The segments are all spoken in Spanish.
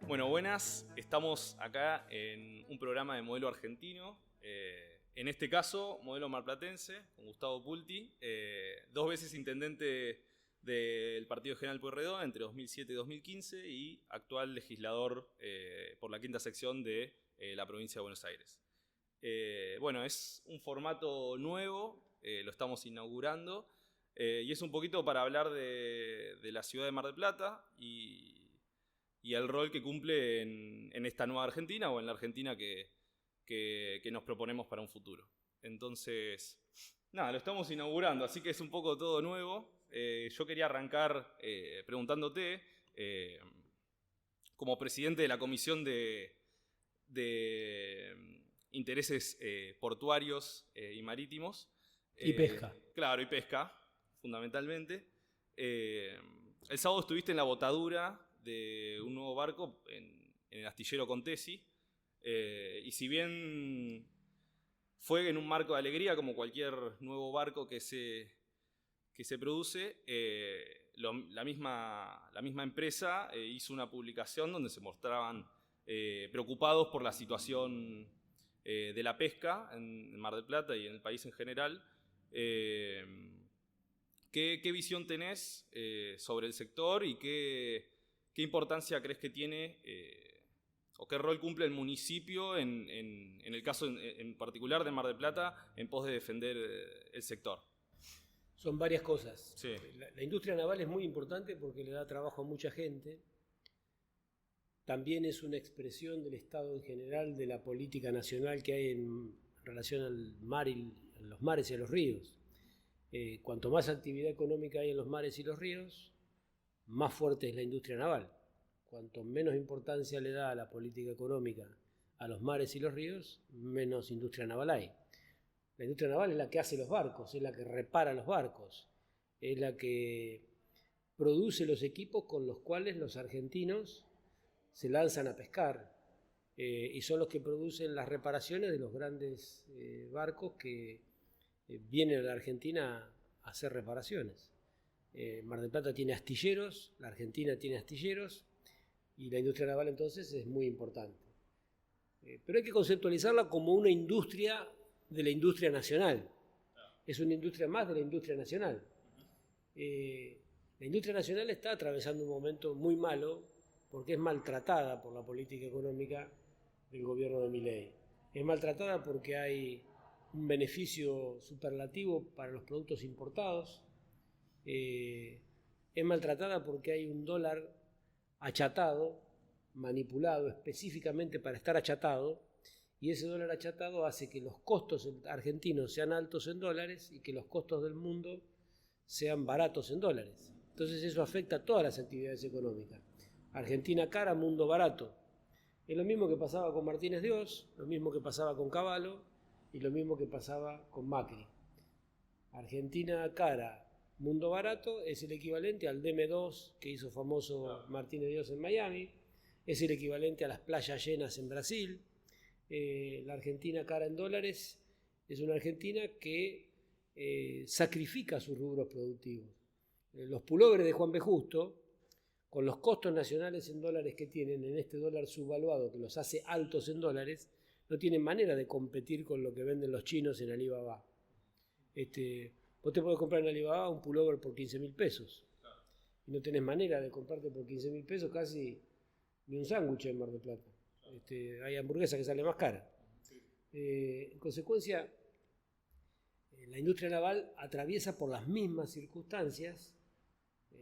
Bueno, buenas. Estamos acá en un programa de modelo argentino. En este caso, modelo marplatense, con Gustavo Pulti, 2 veces intendente del Partido General Pueyrredón entre 2007 y 2015 y actual legislador por la quinta sección de la provincia de Buenos Aires. Bueno, es un formato nuevo, lo estamos inaugurando y es un poquito para hablar de la ciudad de Mar del Plata y el rol que cumple en esta nueva Argentina o en la Argentina que nos proponemos para un futuro. Entonces, nada, lo estamos inaugurando, así que es un poco todo nuevo. Yo quería arrancar preguntándote, como presidente de la Comisión de Intereses Portuarios y Marítimos. Y pesca. Claro, y pesca, fundamentalmente. El sábado estuviste en la botadura de un nuevo barco en el astillero Contesi, y si bien fue en un marco de alegría como cualquier nuevo barco que se produce, la misma empresa hizo una publicación donde se mostraban preocupados por la situación de la pesca en Mar del Plata y en el país en general. ¿Qué visión tenés sobre el sector y qué importancia crees que tiene o qué rol cumple el municipio en el caso en particular de Mar del Plata en pos de defender el sector? Son varias cosas. Sí. La industria naval es muy importante porque le da trabajo a mucha gente. También es una expresión del Estado en general de la política nacional que hay en relación al mar y a los mares y a los ríos. Cuanto más actividad económica hay en los mares y los ríos, más fuerte es la industria naval. Cuanto menos importancia le da a la política económica a los mares y los ríos, menos industria naval hay. La industria naval es la que hace los barcos, es la que repara los barcos, es la que produce los equipos con los cuales los argentinos se lanzan a pescar, y son los que producen las reparaciones de los grandes barcos que vienen a la Argentina a hacer reparaciones. Mar del Plata tiene astilleros, la Argentina tiene astilleros y la industria naval entonces es muy importante. Pero hay que conceptualizarla como una industria de la industria nacional. Es una industria más de la industria nacional. La industria nacional está atravesando un momento muy malo porque es maltratada por la política económica del gobierno de Milei. Es maltratada porque hay un beneficio superlativo para los productos importados. Es maltratada porque hay un dólar achatado, manipulado específicamente para estar achatado, y ese dólar achatado hace que los costos argentinos sean altos en dólares y que los costos del mundo sean baratos en dólares. Entonces eso afecta a todas las actividades económicas. Argentina cara, mundo barato. Es lo mismo que pasaba con Martínez de Oz, lo mismo que pasaba con Cavallo y lo mismo que pasaba con Macri. Argentina cara, mundo barato es el equivalente al DM2 que hizo famoso Martínez de Oz en Miami, es el equivalente a las playas llenas en Brasil. La Argentina cara en dólares es una Argentina que sacrifica sus rubros productivos. Los pulóveres de Juan B. Justo, con los costos nacionales en dólares que tienen, en este dólar subvaluado que los hace altos en dólares, no tienen manera de competir con lo que venden los chinos en Alibaba. Vos te podés comprar en Alibaba un pullover por 15.000 pesos. Y no tenés manera de comprarte por 15.000 pesos casi ni un sándwich en Mar del Plata. Hay hamburguesa que sale más cara. En consecuencia, la industria naval atraviesa por las mismas circunstancias,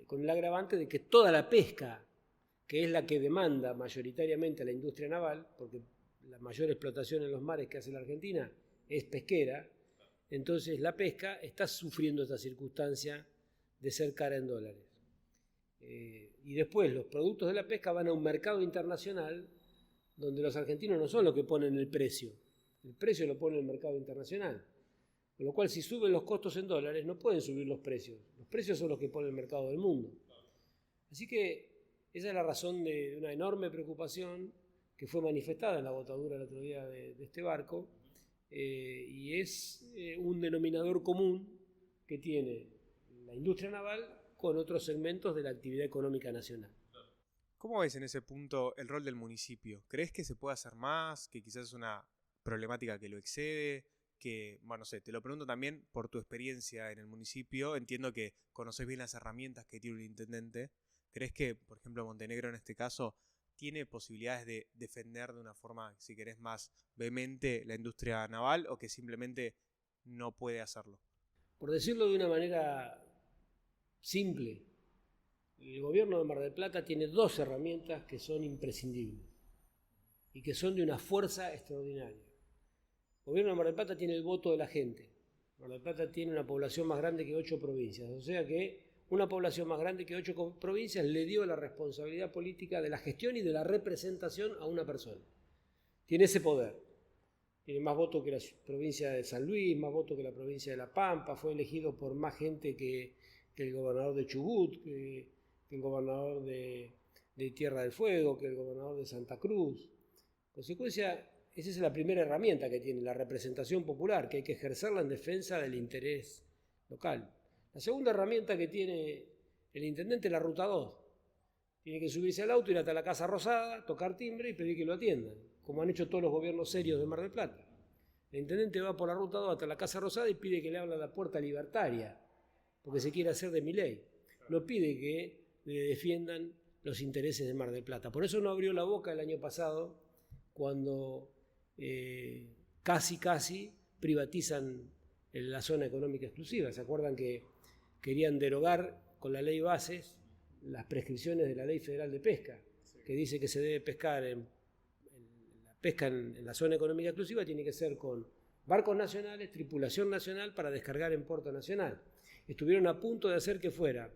con el agravante de que toda la pesca, que es la que demanda mayoritariamente a la industria naval, porque la mayor explotación en los mares que hace la Argentina es pesquera, entonces la pesca está sufriendo esta circunstancia de ser cara en dólares. Y después los productos de la pesca van a un mercado internacional donde los argentinos no son los que ponen el precio lo pone el mercado internacional. Con lo cual, si suben los costos en dólares, no pueden subir los precios son los que pone el mercado del mundo. Así que esa es la razón de una enorme preocupación que fue manifestada en la botadura el otro día de este barco, y es un denominador común que tiene la industria naval con otros segmentos de la actividad económica nacional. ¿Cómo ves en ese punto el rol del municipio? ¿Crees que se puede hacer más? ¿Que quizás es una problemática que lo excede? Que, bueno, no sé, te lo pregunto también por tu experiencia en el municipio. Entiendo que conoces bien las herramientas que tiene un intendente. ¿Crees que, por ejemplo, Montenegro en este caso tiene posibilidades de defender de una forma, si querés, más vehemente la industria naval o que simplemente no puede hacerlo? Por decirlo de una manera simple, el gobierno de Mar del Plata tiene dos herramientas que son imprescindibles y que son de una fuerza extraordinaria. El gobierno de Mar del Plata tiene el voto de la gente. Mar del Plata tiene una población más grande que 8 provincias, o sea que una población más grande que 8 provincias le dio la responsabilidad política de la gestión y de la representación a una persona. Tiene ese poder. Tiene más votos que la provincia de San Luis, más votos que la provincia de La Pampa, fue elegido por más gente que el gobernador de Chubut, que el gobernador de Tierra del Fuego, que el gobernador de Santa Cruz. En consecuencia, esa es la primera herramienta que tiene, la representación popular, que hay que ejercerla en defensa del interés local. La segunda herramienta que tiene el intendente es la Ruta 2. Tiene que subirse al auto, ir hasta la Casa Rosada, tocar timbre y pedir que lo atiendan, como han hecho todos los gobiernos serios de Mar del Plata. El intendente va por la Ruta 2 hasta la Casa Rosada y pide que le abran la puerta libertaria, porque se quiere hacer de Milei. No pide que le defiendan los intereses de Mar del Plata. Por eso no abrió la boca el año pasado, cuando casi privatizan la zona económica exclusiva. ¿Se acuerdan que querían derogar con la ley bases las prescripciones de la Ley Federal de Pesca, que dice que se debe pescar la pesca en la zona económica exclusiva tiene que ser con barcos nacionales, tripulación nacional para descargar en puerto nacional? Estuvieron a punto de hacer que fuera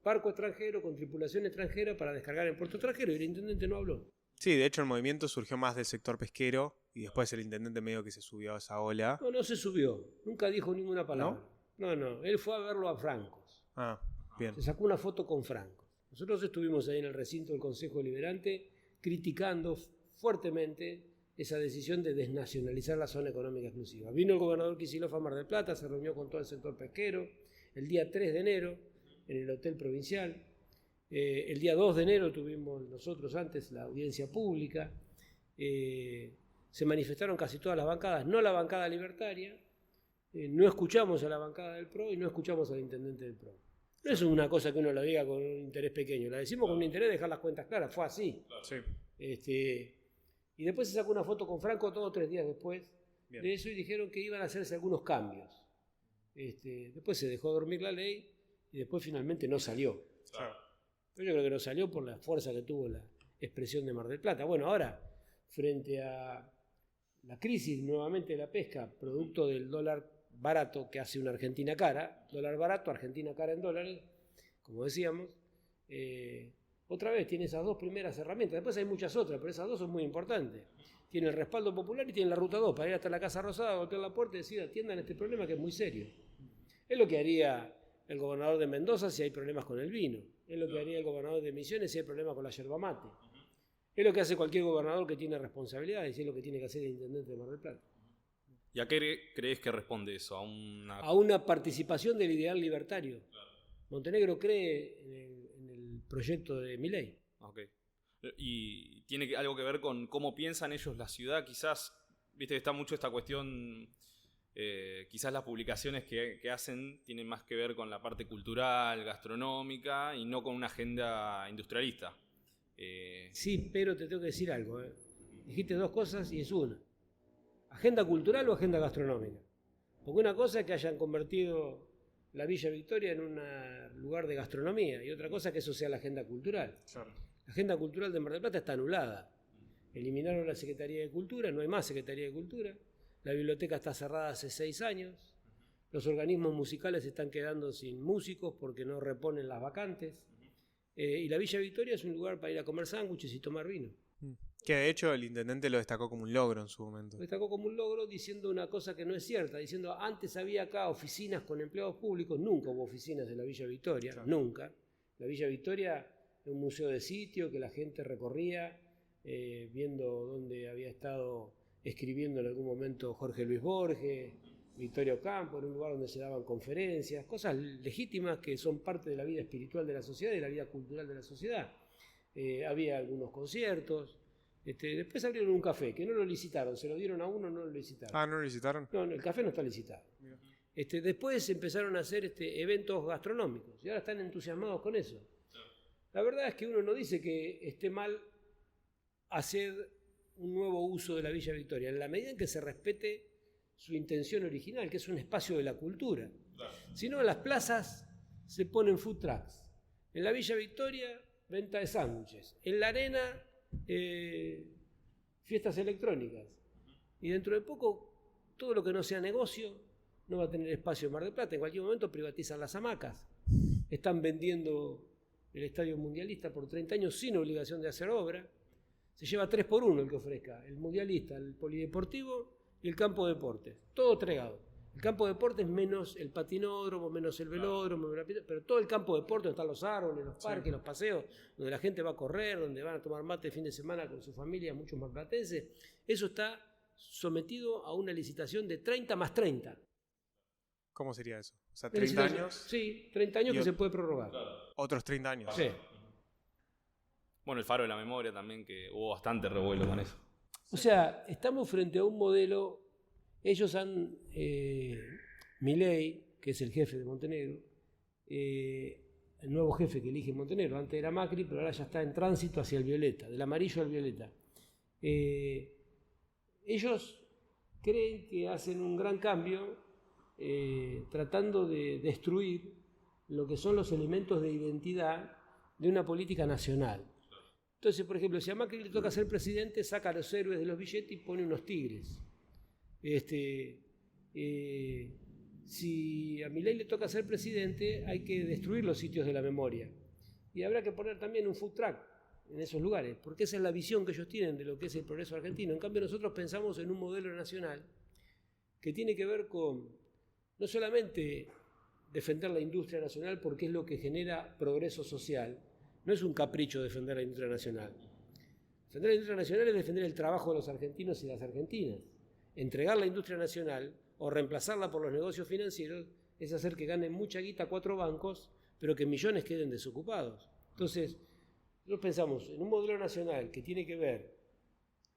barco extranjero con tripulación extranjera para descargar en puerto extranjero y el intendente no habló. Sí, de hecho el movimiento surgió más del sector pesquero y después el intendente medio que se subió a esa ola. No se subió, nunca dijo ninguna palabra. No, él fue a verlo a Francos. Ah, bien. Se sacó una foto con Francos. Nosotros estuvimos ahí en el recinto del Consejo Deliberante criticando fuertemente esa decisión de desnacionalizar la zona económica exclusiva. Vino el gobernador Kicillof a Mar del Plata, se reunió con todo el sector pesquero el día 3 de enero en el Hotel Provincial. El día 2 de enero tuvimos nosotros antes la audiencia pública. Se manifestaron casi todas las bancadas, no la bancada libertaria. No escuchamos a la bancada del PRO y no escuchamos al intendente del PRO. No es una cosa que uno la diga con un interés pequeño, la decimos con un interés de dejar las cuentas claras, fue así. Sí. Y después se sacó una foto con Franco 2 o 3 días después de eso y dijeron que iban a hacerse algunos cambios. Después se dejó dormir la ley y después finalmente no salió. Claro. Yo creo que no salió por la fuerza que tuvo la expresión de Mar del Plata. Bueno, ahora, frente a la crisis nuevamente de la pesca, producto del dólar barato que hace una Argentina cara, dólar barato, Argentina cara en dólares, como decíamos, otra vez tiene esas dos primeras herramientas. Después hay muchas otras, pero esas dos son muy importantes. Tiene el respaldo popular y tiene la Ruta 2 para ir hasta la Casa Rosada, golpear la puerta y decir atiendan este problema que es muy serio. Es lo que haría el gobernador de Mendoza si hay problemas con el vino. Es lo que haría el gobernador de Misiones si hay problemas con la yerba mate. Es lo que hace cualquier gobernador que tiene responsabilidades y es lo que tiene que hacer el intendente de Mar del Plata. ¿Y a qué crees que responde eso? A una participación del ideal libertario. Claro. Montenegro cree en el proyecto de Milei. Okay. ¿Y tiene algo que ver con cómo piensan ellos la ciudad? Quizás, viste que está mucho esta cuestión, quizás las publicaciones que hacen tienen más que ver con la parte cultural, gastronómica y no con una agenda industrialista. Sí, pero te tengo que decir algo. Dijiste dos cosas y es una. ¿Agenda cultural o agenda gastronómica? Porque una cosa es que hayan convertido la Villa Victoria en un lugar de gastronomía y otra cosa es que eso sea la agenda cultural. Claro. La agenda cultural de Mar del Plata está anulada. Eliminaron la Secretaría de Cultura, no hay más Secretaría de Cultura. La biblioteca está cerrada hace 6 años. Los organismos musicales se están quedando sin músicos porque no reponen las vacantes. Y la Villa Victoria es un lugar para ir a comer sándwiches y tomar vino. Que de hecho el intendente lo destacó como un logro en su momento. Lo destacó como un logro diciendo una cosa que no es cierta, diciendo antes había acá oficinas con empleados públicos, nunca hubo oficinas de la Villa Victoria, claro. Nunca. La Villa Victoria es un museo de sitio que la gente recorría viendo dónde había estado escribiendo en algún momento Jorge Luis Borges, Victoria Ocampo, en un lugar donde se daban conferencias, cosas legítimas que son parte de la vida espiritual de la sociedad y de la vida cultural de la sociedad. había algunos conciertos. Después abrieron un café, que no lo licitaron, se lo dieron a uno, no lo licitaron. Ah, ¿no lo licitaron? No, el café no está licitado. Mira. Después empezaron a hacer eventos gastronómicos y ahora están entusiasmados con eso. La verdad es que uno no dice que esté mal hacer un nuevo uso de la Villa Victoria, en la medida en que se respete su intención original, que es un espacio de la cultura. Si no, en las plazas se ponen food trucks. En la Villa Victoria, venta de sándwiches. En la arena, fiestas electrónicas. Y dentro de poco, todo lo que no sea negocio no va a tener espacio en Mar del Plata. En cualquier momento privatizan las hamacas. Están vendiendo el Estadio Mundialista por 30 años sin obligación de hacer obra. Se lleva 3 por 1 el que ofrezca. El Mundialista, el Polideportivo y el Campo de Deportes. Todo entregado. El campo de deportes menos el patinódromo, menos el velódromo, pero todo el campo de deportes, donde están los árboles, los parques, los paseos, donde la gente va a correr, donde van a tomar mate el fin de semana con su familia, muchos marplatenses, eso está sometido a una licitación de 30 más 30. ¿Cómo sería eso? O sea, 30 años. Sí, 30 años que se puede prorrogar. Otros 30 años. Sí. Bueno, el Faro de la Memoria también, que hubo bastante revuelo con eso. O sea, estamos frente a un modelo. Ellos han, Milei, que es el jefe de Montenegro, el nuevo jefe que elige Montenegro, antes era Macri, pero ahora ya está en tránsito hacia el violeta, del amarillo al violeta. Ellos creen que hacen un gran cambio tratando de destruir lo que son los elementos de identidad de una política nacional. Entonces, por ejemplo, si a Macri le toca ser presidente, saca a los héroes de los billetes y pone unos tigres. Si a Milei le toca ser presidente, hay que destruir los sitios de la memoria. Y habrá que poner también un food truck en esos lugares, porque esa es la visión que ellos tienen de lo que es el progreso argentino. En cambio, nosotros pensamos en un modelo nacional que tiene que ver con no solamente defender la industria nacional porque es lo que genera progreso social. No es un capricho defender la industria nacional. Defender la industria nacional es defender el trabajo de los argentinos y las argentinas. Entregar la industria nacional o reemplazarla por los negocios financieros es hacer que ganen mucha guita 4 bancos, pero que millones queden desocupados. Entonces, nosotros pensamos en un modelo nacional que tiene que ver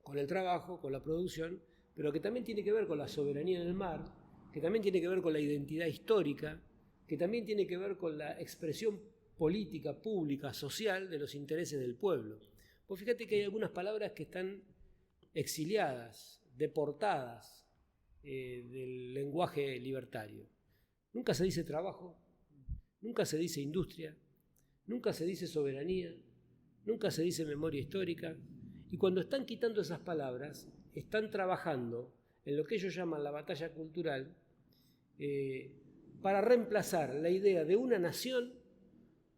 con el trabajo, con la producción, pero que también tiene que ver con la soberanía en el mar, que también tiene que ver con la identidad histórica, que también tiene que ver con la expresión política, pública, social de los intereses del pueblo. Pues fíjate que hay algunas palabras que están exiliadas, deportadas del lenguaje libertario. Nunca se dice trabajo, nunca se dice industria, nunca se dice soberanía, nunca se dice memoria histórica. Y cuando están quitando esas palabras, están trabajando en lo que ellos llaman la batalla cultural para reemplazar la idea de una nación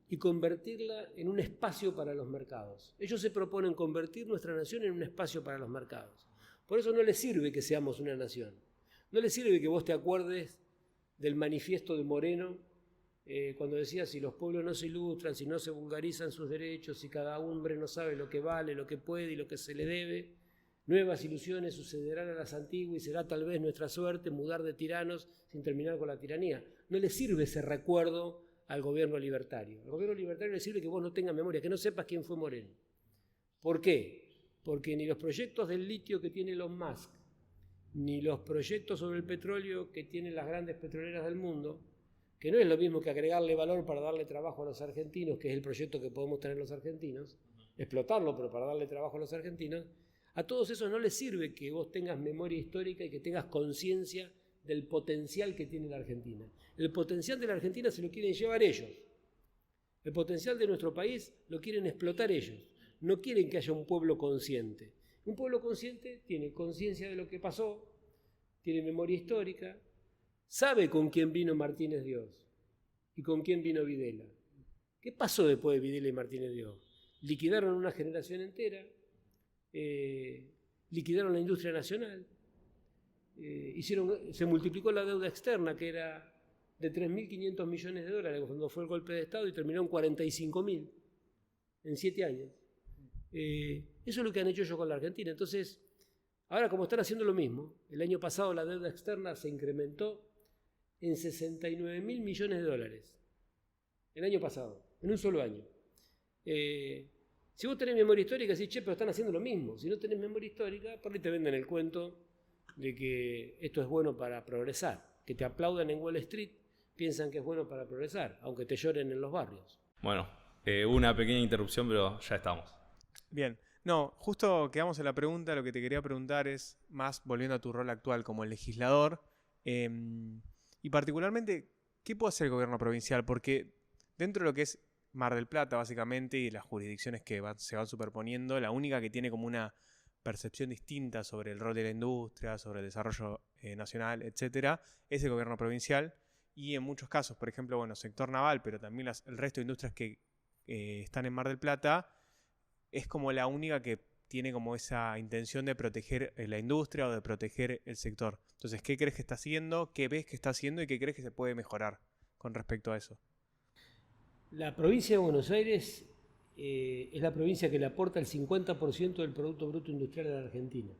y convertirla en un espacio para los mercados. Ellos se proponen convertir nuestra nación en un espacio para los mercados. Por eso no les sirve que seamos una nación. No les sirve que vos te acuerdes del manifiesto de Moreno cuando decía si los pueblos no se ilustran, si no se vulgarizan sus derechos, si cada hombre no sabe lo que vale, lo que puede y lo que se le debe, nuevas ilusiones sucederán a las antiguas y será tal vez nuestra suerte mudar de tiranos sin terminar con la tiranía. No les sirve ese recuerdo al gobierno libertario. Al gobierno libertario le sirve que vos no tengas memoria, que no sepas quién fue Moreno. ¿Por qué? Porque ni los proyectos del litio que tiene Elon Musk, ni los proyectos sobre el petróleo que tienen las grandes petroleras del mundo, que no es lo mismo que agregarle valor para darle trabajo a los argentinos, que es el proyecto que podemos tener los argentinos, explotarlo, pero para darle trabajo a los argentinos, a todos esos no les sirve que vos tengas memoria histórica y que tengas conciencia del potencial que tiene la Argentina. El potencial de la Argentina se lo quieren llevar ellos. El potencial de nuestro país lo quieren explotar ellos. No quieren que haya un pueblo consciente. Un pueblo consciente tiene conciencia de lo que pasó, tiene memoria histórica, sabe con quién vino Martínez Dios y con quién vino Videla. ¿Qué pasó después de Videla y Martínez Dios? Liquidaron una generación entera, liquidaron la industria nacional, se multiplicó la deuda externa, que era de 3.500 millones de dólares cuando fue el golpe de Estado, y terminó en 45.000 en 7 años. Eso es lo que han hecho ellos con la Argentina. Entonces, ahora como están haciendo lo mismo, el año pasado la deuda externa se incrementó en 69.000 millones de dólares. El año pasado, en un solo año. Si vos tenés memoria histórica, decís, che, pero están haciendo lo mismo. Si no tenés memoria histórica, por ahí te venden el cuento de que esto es bueno para progresar. Que te aplaudan en Wall Street, piensan que es bueno para progresar, aunque te lloren en los barrios. Bueno, una pequeña interrupción, pero ya estamos. Bien. No, justo quedamos en la pregunta. Lo que te quería preguntar es, más volviendo a tu rol actual como legislador, y particularmente, ¿qué puede hacer el gobierno provincial? Porque dentro de lo que es Mar del Plata, básicamente, y las jurisdicciones que se van superponiendo, la única que tiene como una percepción distinta sobre el rol de la industria, sobre el desarrollo nacional, etcétera, es el gobierno provincial. Y en muchos casos, por ejemplo, bueno, sector naval, pero también el resto de industrias que están en Mar del Plata, es como la única que tiene como esa intención de proteger la industria o de proteger el sector. Entonces, ¿qué crees que está haciendo? ¿Qué ves que está haciendo? ¿Y qué crees que se puede mejorar con respecto a eso? La provincia de Buenos Aires es la provincia que le aporta el 50% del Producto Bruto Industrial de la Argentina.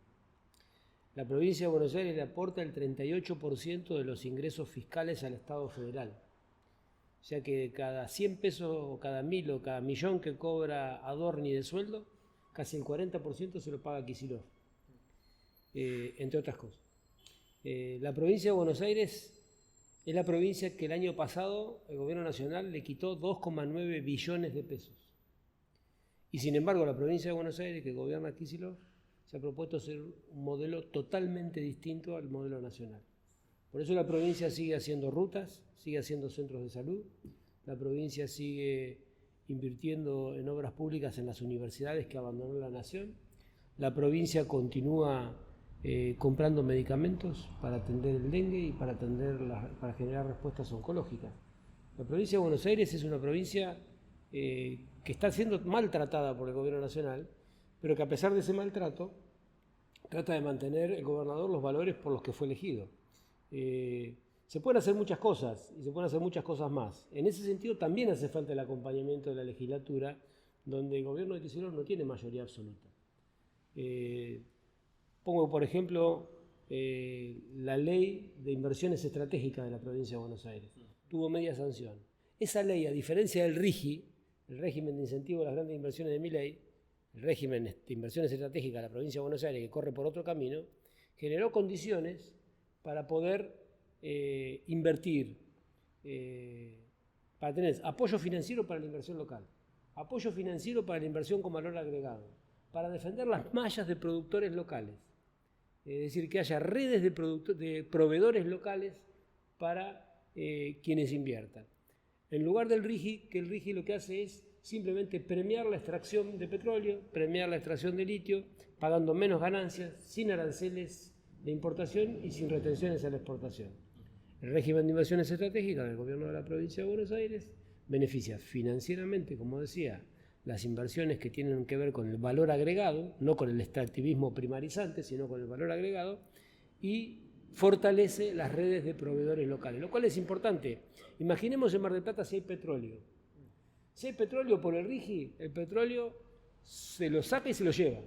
La provincia de Buenos Aires le aporta el 38% de los ingresos fiscales al Estado federal. O sea que cada 100 pesos o cada 1000 o cada millón que cobra Adorni de sueldo, casi el 40% se lo paga Kicillof, entre otras cosas. La provincia de Buenos Aires es la provincia que el año pasado el gobierno nacional le quitó 2,9 billones de pesos. Y sin embargo la provincia de Buenos Aires, que gobierna Kicillof, se ha propuesto ser un modelo totalmente distinto al modelo nacional. Por eso la provincia sigue haciendo rutas, sigue haciendo centros de salud, la provincia sigue invirtiendo en obras públicas en las universidades que abandonó la nación, la provincia continúa comprando medicamentos para atender el dengue y para generar respuestas oncológicas. La provincia de Buenos Aires es una provincia que está siendo maltratada por el gobierno nacional, pero que a pesar de ese maltrato trata de mantener el gobernador los valores por los que fue elegido. Se pueden hacer muchas cosas y se pueden hacer muchas cosas más. En ese sentido también hace falta el acompañamiento de la legislatura, donde el gobierno de Kicillof no tiene mayoría absoluta. Pongo por ejemplo la ley de inversiones estratégicas de la provincia de Buenos Aires. Tuvo media sanción. Esa ley, a diferencia del RIGI, el régimen de incentivo de las grandes inversiones de Milei, el régimen de inversiones estratégicas de la provincia de Buenos Aires, que corre por otro camino, generó condiciones para poder invertir, para tener apoyo financiero para la inversión local, apoyo financiero para la inversión con valor agregado, para defender las mallas de productores locales, es decir, que haya redes de proveedores locales para quienes inviertan. En lugar del RIGI, que el RIGI lo que hace es simplemente premiar la extracción de petróleo, premiar la extracción de litio, pagando menos ganancias, sin aranceles de importación y sin retenciones a la exportación. El régimen de inversiones estratégicas del gobierno de la provincia de Buenos Aires beneficia financieramente, como decía, las inversiones que tienen que ver con el valor agregado, no con el extractivismo primarizante, sino con el valor agregado, y fortalece las redes de proveedores locales, lo cual es importante. Imaginemos en Mar del Plata si hay petróleo. Si hay petróleo por el RIGI, el petróleo se lo saca y se lo lleva.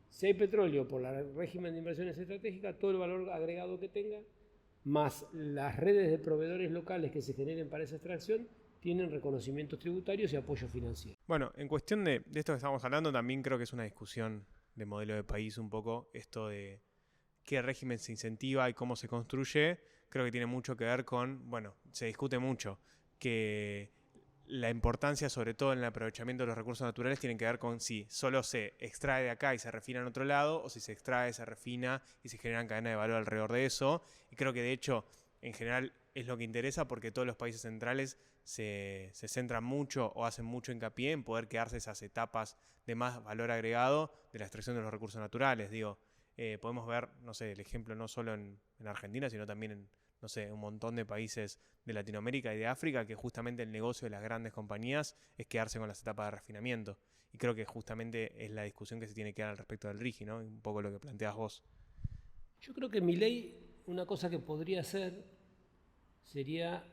Si hay petróleo por el régimen de inversiones estratégicas, todo el valor agregado que tenga, más las redes de proveedores locales que se generen para esa extracción, tienen reconocimientos tributarios y apoyo financiero. Bueno, en cuestión de esto que estamos hablando, también creo que es una discusión de modelo de país un poco, esto de qué régimen se incentiva y cómo se construye, creo que tiene mucho que ver con, bueno, se discute mucho, que la importancia, sobre todo en el aprovechamiento de los recursos naturales, tiene que ver con si solo se extrae de acá y se refina en otro lado, o si se extrae, se refina y se generan cadenas de valor alrededor de eso. Y creo que de hecho, en general, es lo que interesa porque todos los países centrales se centran mucho o hacen mucho hincapié en poder quedarse esas etapas de más valor agregado de la extracción de los recursos naturales. Digo, podemos ver, no sé, el ejemplo no solo en Argentina, sino también en, no sé, un montón de países de Latinoamérica y de África, que justamente el negocio de las grandes compañías es quedarse con las etapas de refinamiento. Y creo que justamente es la discusión que se tiene que dar al respecto del RIGI, ¿no? Un poco lo que planteas vos. Yo creo que Milei, una cosa que podría hacer sería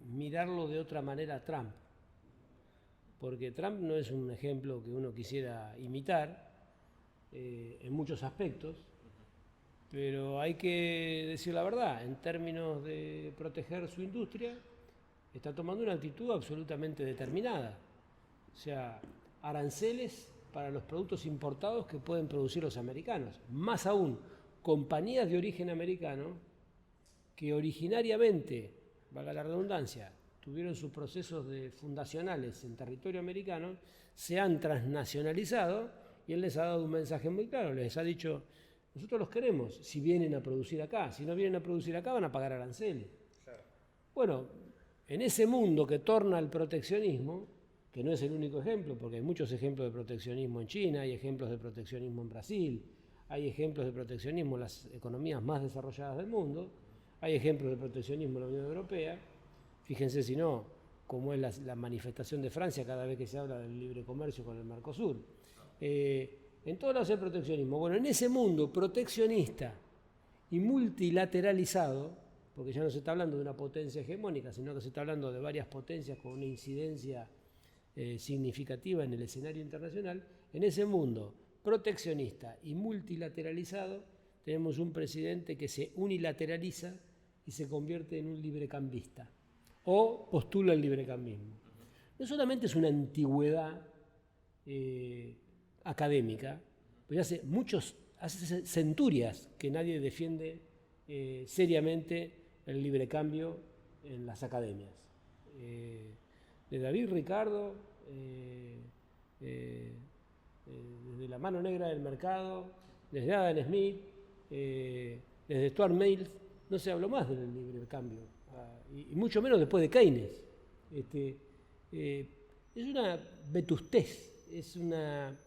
mirarlo de otra manera a Trump. Porque Trump no es un ejemplo que uno quisiera imitar en muchos aspectos, pero hay que decir la verdad, en términos de proteger su industria, está tomando una actitud absolutamente determinada. O sea, aranceles para los productos importados que pueden producir los americanos. Más aún, compañías de origen americano que originariamente, valga la redundancia, tuvieron sus procesos fundacionales en territorio americano, se han transnacionalizado y él les ha dado un mensaje muy claro, les ha dicho, nosotros los queremos si vienen a producir acá, si no vienen a producir acá van a pagar aranceles. Claro. Bueno, en ese mundo que torna al proteccionismo, que no es el único ejemplo, porque hay muchos ejemplos de proteccionismo en China, hay ejemplos de proteccionismo en Brasil, hay ejemplos de proteccionismo en las economías más desarrolladas del mundo, hay ejemplos de proteccionismo en la Unión Europea, fíjense si no, cómo es la manifestación de Francia cada vez que se habla del libre comercio con el Mercosur. En todos lados hay proteccionismo. Bueno, en ese mundo proteccionista y multilateralizado, porque ya no se está hablando de una potencia hegemónica, sino que se está hablando de varias potencias con una incidencia significativa en el escenario internacional, en ese mundo proteccionista y multilateralizado tenemos un presidente que se unilateraliza y se convierte en un librecambista o postula el librecambismo. No solamente es una antigüedad académica, pues hace centurias que nadie defiende seriamente el librecambio en las academias. De David Ricardo, desde La mano negra del mercado, desde Adam Smith, desde Stuart Mill, no se habló más del librecambio, y mucho menos después de Keynes. Es una vetustez, es una,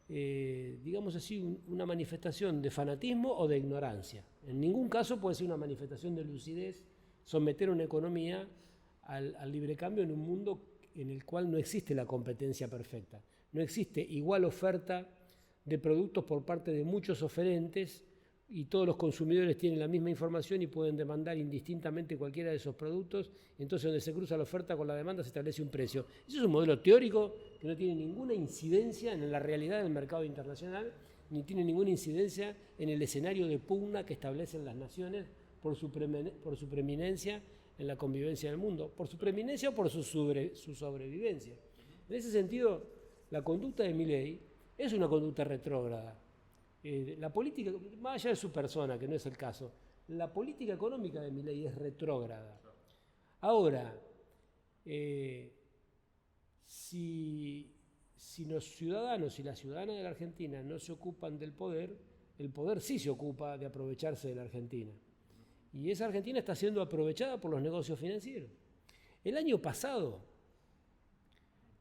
digamos así, una manifestación de fanatismo o de ignorancia. En ningún caso puede ser una manifestación de lucidez someter una economía al librecambio en un mundo en el cual no existe la competencia perfecta. No existe igual oferta de productos por parte de muchos oferentes y todos los consumidores tienen la misma información y pueden demandar indistintamente cualquiera de esos productos. Entonces, donde se cruza la oferta con la demanda se establece un precio. Eso es un modelo teórico que no tiene ninguna incidencia en la realidad del mercado internacional, ni tiene ninguna incidencia en el escenario de pugna que establecen las naciones por su preeminencia en la convivencia del mundo, por su preeminencia o por su sobrevivencia. En ese sentido, la conducta de Milei es una conducta retrógrada. La política, más allá de su persona, que no es el caso, la política económica de Milei es retrógrada. Ahora, si los ciudadanos y las ciudadanas de la Argentina no se ocupan del poder, el poder sí se ocupa de aprovecharse de la Argentina. Y esa Argentina está siendo aprovechada por los negocios financieros. El año pasado,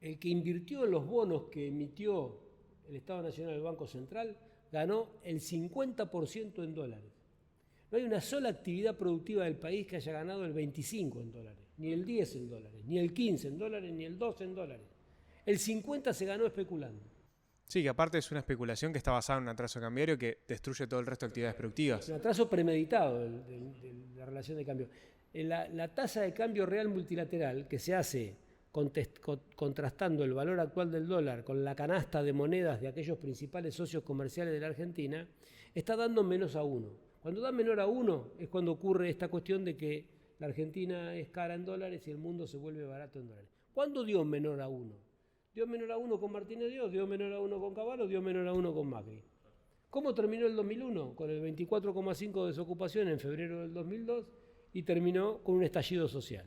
el que invirtió en los bonos que emitió el Estado Nacional del Banco Central ganó el 50% en dólares. No hay una sola actividad productiva del país que haya ganado el 25% en dólares, ni el 10% en dólares, ni el 15% en dólares, ni el 12% en dólares. El 50% se ganó especulando. Sí, que aparte es una especulación que está basada en un atraso cambiario que destruye todo el resto de actividades productivas. Un atraso premeditado de la relación de cambio. La tasa de cambio real multilateral que se hace contrastando el valor actual del dólar con la canasta de monedas de aquellos principales socios comerciales de la Argentina, está dando menos a 1. Cuando da menor a 1 es cuando ocurre esta cuestión de que la Argentina es cara en dólares y el mundo se vuelve barato en dólares. ¿Cuándo dio menor a 1? Dio menor a 1 con Martínez Dios, dio menor a 1 con Cavallo, dio menor a 1 con Macri. ¿Cómo terminó el 2001? Con el 24,5% de desocupación en febrero del 2002 y terminó con un estallido social.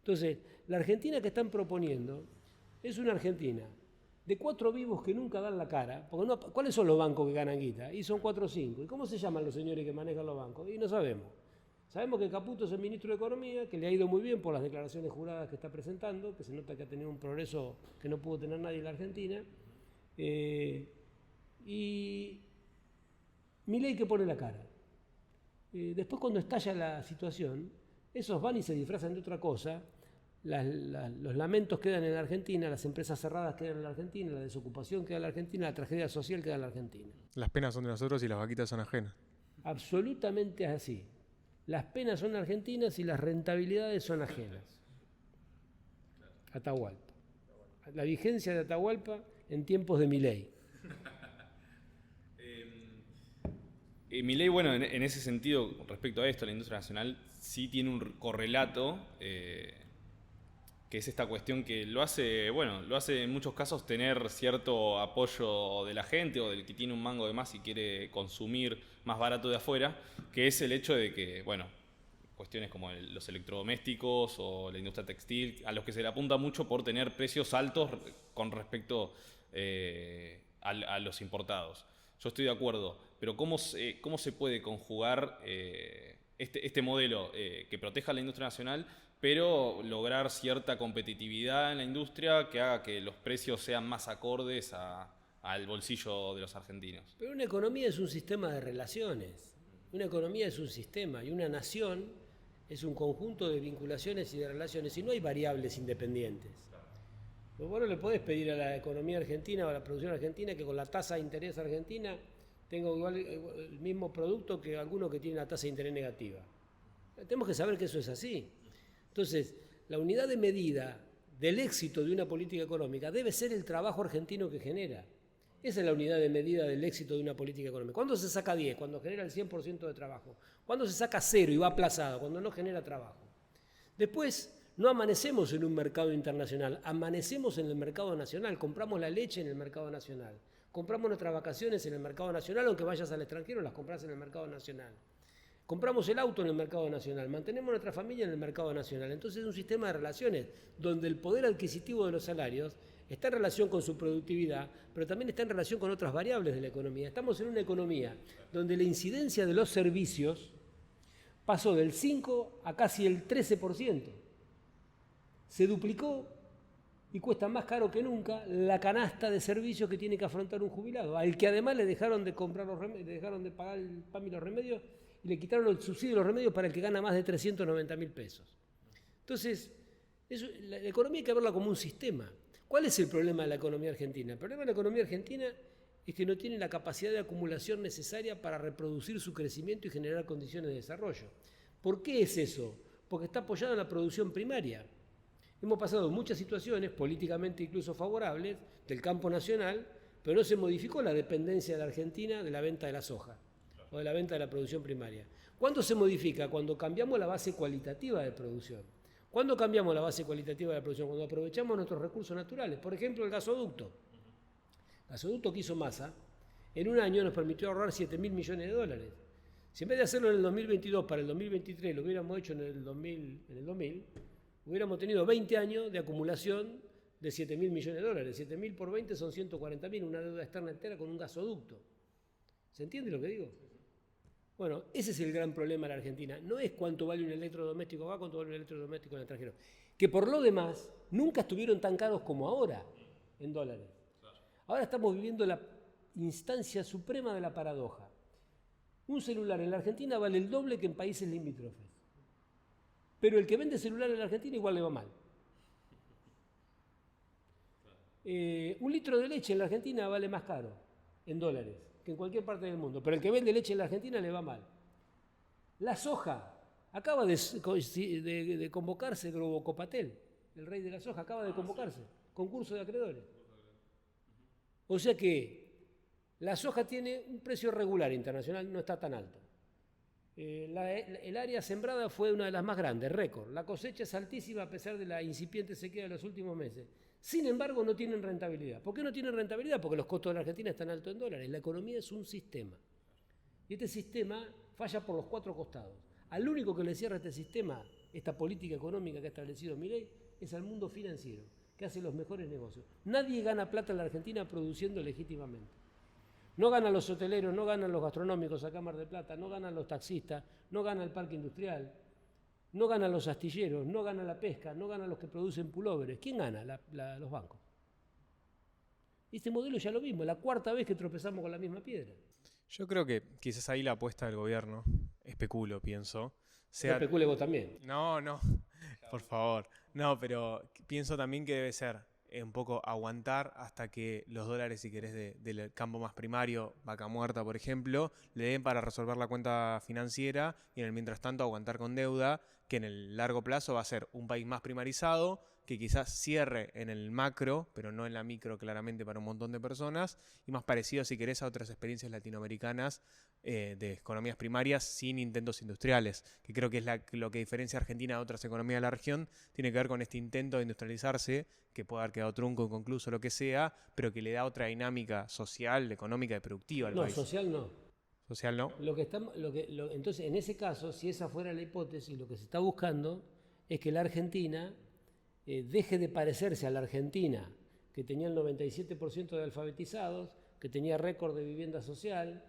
Entonces, la Argentina que están proponiendo es una Argentina de 4 vivos que nunca dan la cara, porque no, ¿cuáles son los bancos que ganan guita? Y son 4 o 5. ¿Y cómo se llaman los señores que manejan los bancos? Y no sabemos. Sabemos que Caputo es el ministro de Economía, que le ha ido muy bien por las declaraciones juradas que está presentando, que se nota que ha tenido un progreso que no pudo tener nadie en la Argentina. Y Milei que pone la cara. Después cuando estalla la situación, esos van y se disfrazan de otra cosa. Los lamentos quedan en la Argentina, las empresas cerradas quedan en la Argentina, la desocupación queda en la Argentina, la tragedia social queda en la Argentina. Las penas son de nosotros y las vaquitas son ajenas. Absolutamente así. Las penas son argentinas y las rentabilidades son ajenas. Atahualpa. La vigencia de Atahualpa en tiempos de Milei. Milei, bueno, en ese sentido, respecto a esto, la industria nacional sí tiene un correlato que es esta cuestión que lo hace en muchos casos tener cierto apoyo de la gente o del que tiene un mango de más y quiere consumir más barato de afuera, que es el hecho de que, bueno, cuestiones como los electrodomésticos o la industria textil, a los que se le apunta mucho por tener precios altos con respecto a los importados. Yo estoy de acuerdo, pero ¿cómo se puede conjugar este modelo que proteja a la industria nacional, pero lograr cierta competitividad en la industria que haga que los precios sean más acordes al bolsillo de los argentinos? Pero una economía es un sistema de relaciones. Una economía es un sistema y una nación es un conjunto de vinculaciones y de relaciones, y no hay variables independientes. Vos no le podés pedir a la economía argentina o a la producción argentina que con la tasa de interés argentina tenga igual el mismo producto que alguno que tiene una tasa de interés negativa. Tenemos que saber que eso es así. Entonces, la unidad de medida del éxito de una política económica debe ser el trabajo argentino que genera. Esa es la unidad de medida del éxito de una política económica. ¿Cuándo se saca 10? Cuando genera el 100% de trabajo. ¿Cuándo se saca 0 y va aplazado? Cuando no genera trabajo. Después, no amanecemos en un mercado internacional, amanecemos en el mercado nacional. Compramos la leche en el mercado nacional. Compramos nuestras vacaciones en el mercado nacional, aunque vayas al extranjero, las compras en el mercado nacional. Compramos el auto en el mercado nacional, mantenemos nuestra familia en el mercado nacional. Entonces es un sistema de relaciones donde el poder adquisitivo de los salarios está en relación con su productividad, pero también está en relación con otras variables de la economía. Estamos en una economía donde la incidencia de los servicios pasó del 5 a casi el 13%. Se duplicó y cuesta más caro que nunca la canasta de servicios que tiene que afrontar un jubilado, al que además le dejaron de comprar los remedios, le dejaron de pagar el PAMI y los remedios, y le quitaron el subsidio de los remedios para el que gana más de 390.000 pesos. Entonces, la economía hay que verla como un sistema. ¿Cuál es el problema de la economía argentina? El problema de la economía argentina es que no tiene la capacidad de acumulación necesaria para reproducir su crecimiento y generar condiciones de desarrollo. ¿Por qué es eso? Porque está apoyada en la producción primaria. Hemos pasado muchas situaciones, políticamente incluso favorables, del campo nacional, pero no se modificó la dependencia de la Argentina de la venta de la soja o de la venta de la producción primaria. ¿Cuándo se modifica? Cuando cambiamos la base cualitativa de producción. ¿Cuándo cambiamos la base cualitativa de la producción? Cuando aprovechamos nuestros recursos naturales. Por ejemplo, el gasoducto. El gasoducto que hizo Massa, en un año nos permitió ahorrar 7.000 millones de dólares. Si en vez de hacerlo en el 2022 para el 2023 lo hubiéramos hecho en el 2000, hubiéramos tenido 20 años de acumulación de 7.000 millones de dólares. 7.000 por 20 son 140.000, una deuda externa entera con un gasoducto. ¿Se entiende lo que digo? Bueno, ese es el gran problema de la Argentina. No es cuánto vale un electrodoméstico acá, cuánto vale un electrodoméstico en el extranjero. Que por lo demás, nunca estuvieron tan caros como ahora, en dólares. Ahora estamos viviendo la instancia suprema de la paradoja. Un celular en la Argentina vale el doble que en países limítrofes. Pero el que vende celular en la Argentina igual le va mal. Un litro de leche en la Argentina vale más caro, en dólares, que en cualquier parte del mundo. Pero el que vende leche en la Argentina le va mal. La soja. Acaba de convocarse Globocopatel, el rey de la soja, acaba de convocarse. Concurso de acreedores. O sea que la soja tiene un precio regular internacional, no está tan alto. El área sembrada fue una de las más grandes, récord. La cosecha es altísima a pesar de la incipiente sequía de los últimos meses. Sin embargo, no tienen rentabilidad. ¿Por qué no tienen rentabilidad? Porque los costos de la Argentina están altos en dólares. La economía es un sistema. Y este sistema falla por los 4 costados. Al único que le cierra este sistema, esta política económica que ha establecido Milei, es al mundo financiero, que hace los mejores negocios. Nadie gana plata en la Argentina produciendo legítimamente. No ganan los hoteleros, no ganan los gastronómicos acá en Mar del Plata, no ganan los taxistas, no gana el parque industrial, no ganan los astilleros, no gana la pesca, no ganan los que producen pulóveres. ¿Quién gana? Los bancos. Este modelo ya lo vimos, la 4ª vez que tropezamos con la misma piedra. Yo creo que quizás ahí la apuesta del gobierno, especulo, pienso. No especule vos también. No, por favor. No, pero pienso también que debe ser un poco aguantar hasta que los dólares, si querés, del campo más primario, vaca muerta, por ejemplo, le den para resolver la cuenta financiera y en el mientras tanto aguantar con deuda, que en el largo plazo va a ser un país más primarizado, que quizás cierre en el macro, pero no en la micro claramente para un montón de personas, y más parecido, si querés, a otras experiencias latinoamericanas de economías primarias sin intentos industriales, que creo que es lo que diferencia a Argentina de otras economías de la región, tiene que ver con este intento de industrializarse, que puede haber quedado trunco, inconcluso, lo que sea, pero que le da otra dinámica social, económica y productiva al país. No, social no. Social no. Entonces, en ese caso, si esa fuera la hipótesis, lo que se está buscando es que la Argentina deje de parecerse a la Argentina, que tenía el 97% de alfabetizados, que tenía récord de vivienda social,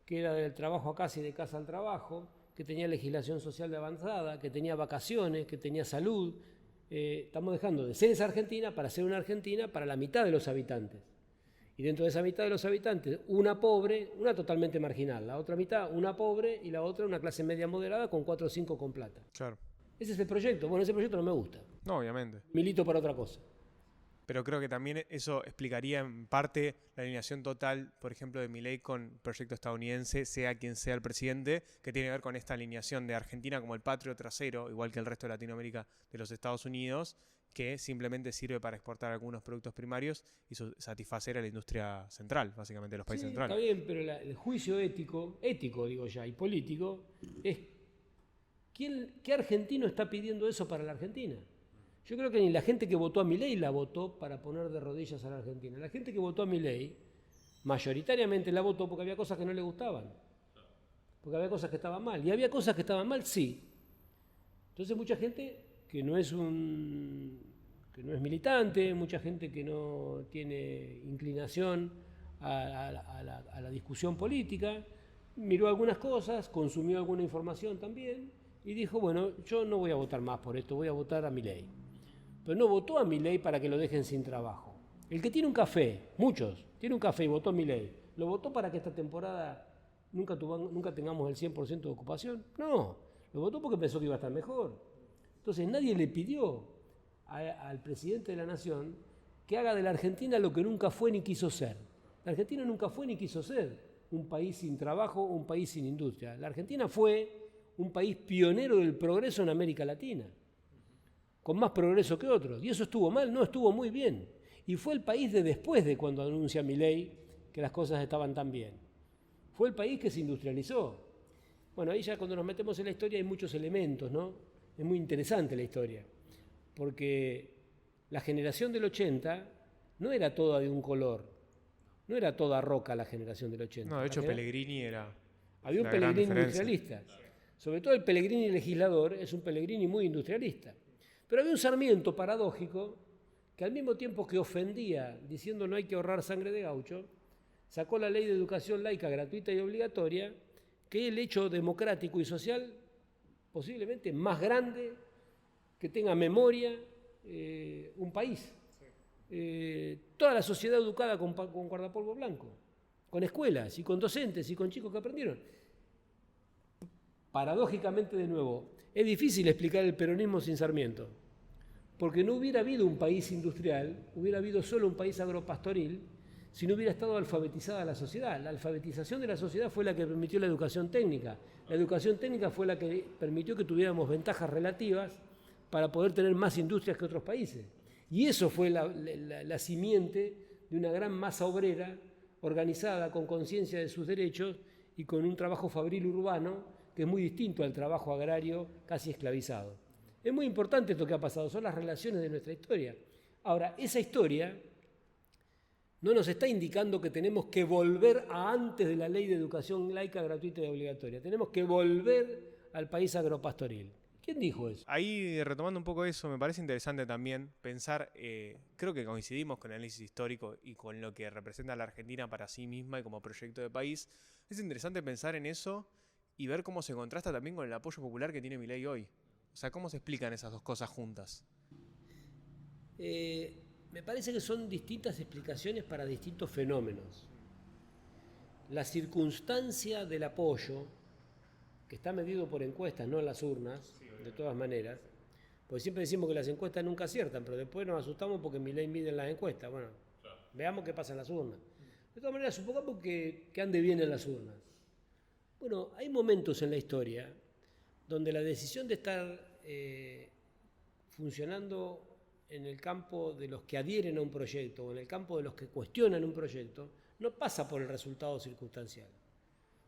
que era del trabajo a casa y de casa al trabajo, que tenía legislación social de avanzada, que tenía vacaciones, que tenía salud. Estamos dejando de ser esa Argentina para ser una Argentina para la mitad de los habitantes. Y dentro de esa mitad de los habitantes, una pobre, una totalmente marginal, la otra mitad, una pobre y la otra una clase media moderada con 4 o 5 con plata. Claro. Ese es el proyecto. Bueno, ese proyecto no me gusta. No, obviamente. Milito para otra cosa. Pero creo que también eso explicaría en parte la alineación total, por ejemplo, de Milei con el proyecto estadounidense, sea quien sea el presidente, que tiene que ver con esta alineación de Argentina como el patrio trasero, igual que el resto de Latinoamérica de los Estados Unidos, que simplemente sirve para exportar algunos productos primarios y satisfacer a la industria central, básicamente de los países centrales. Está bien, pero el juicio ético digo ya, y político, es ¿qué argentino está pidiendo eso para la Argentina? Yo creo que ni la gente que votó a Milei la votó para poner de rodillas a la Argentina. La gente que votó a Milei, mayoritariamente la votó porque había cosas que no le gustaban, porque había cosas que estaban mal. Y había cosas que estaban mal, sí. Entonces mucha gente que no es militante, mucha gente que no tiene inclinación a la discusión política, miró algunas cosas, consumió alguna información también y dijo, bueno, yo no voy a votar más por esto, voy a votar a Milei. Pero no votó a Milei para que lo dejen sin trabajo. El que tiene un café, muchos, tiene un café y votó a Milei, ¿lo votó para que esta temporada nunca tengamos el 100% de ocupación? No, lo votó porque pensó que iba a estar mejor. Entonces nadie le pidió al presidente de la nación que haga de la Argentina lo que nunca fue ni quiso ser. La Argentina nunca fue ni quiso ser un país sin trabajo, un país sin industria. La Argentina fue un país pionero del progreso en América Latina, con más progreso que otros. ¿Y eso estuvo mal? No, estuvo muy bien. Y fue el país de después de cuando anuncia Milei que las cosas estaban tan bien. Fue el país que se industrializó. Bueno, ahí ya cuando nos metemos en la historia hay muchos elementos, ¿no? Es muy interesante la historia, porque la generación del 80 no era toda de un color, no era toda roca la generación del 80. No, de hecho Pellegrini era... Había un Pellegrini industrialista. Sobre todo el Pellegrini legislador es un Pellegrini muy industrialista. Pero había un Sarmiento paradójico que al mismo tiempo que ofendía diciendo no hay que ahorrar sangre de gaucho, sacó la ley de educación laica gratuita y obligatoria, que es el hecho democrático y social posiblemente más grande que tenga memoria un país. Toda la sociedad educada con guardapolvo blanco, con escuelas y con docentes y con chicos que aprendieron. Paradójicamente, de nuevo, es difícil explicar el peronismo sin Sarmiento, porque no hubiera habido un país industrial, hubiera habido solo un país agropastoril, si no hubiera estado alfabetizada la sociedad. La alfabetización de la sociedad fue la que permitió la educación técnica. La educación técnica fue la que permitió que tuviéramos ventajas relativas para poder tener más industrias que otros países. Y eso fue la simiente de una gran masa obrera organizada con conciencia de sus derechos y con un trabajo fabril urbano que es muy distinto al trabajo agrario casi esclavizado. Es muy importante esto que ha pasado, son las relaciones de nuestra historia. Ahora, esa historia no nos está indicando que tenemos que volver a antes de la ley de educación laica, gratuita y obligatoria. Tenemos que volver al país agropastoril. ¿Quién dijo eso? Ahí, retomando un poco eso, me parece interesante también pensar, creo que coincidimos con el análisis histórico y con lo que representa la Argentina para sí misma y como proyecto de país. Es interesante pensar en eso y ver cómo se contrasta también con el apoyo popular que tiene Milei hoy. O sea, ¿cómo se explican esas dos cosas juntas? Me parece que son distintas explicaciones para distintos fenómenos. La circunstancia del apoyo, que está medido por encuestas, no en las urnas, de todas maneras, porque siempre decimos que las encuestas nunca aciertan, pero después nos asustamos porque Milei mide en las encuestas. Bueno, veamos qué pasa en las urnas. De todas maneras, supongamos que ande bien en las urnas. Bueno, hay momentos en la historia donde la decisión de estar funcionando en el campo de los que adhieren a un proyecto o en el campo de los que cuestionan un proyecto no pasa por el resultado circunstancial.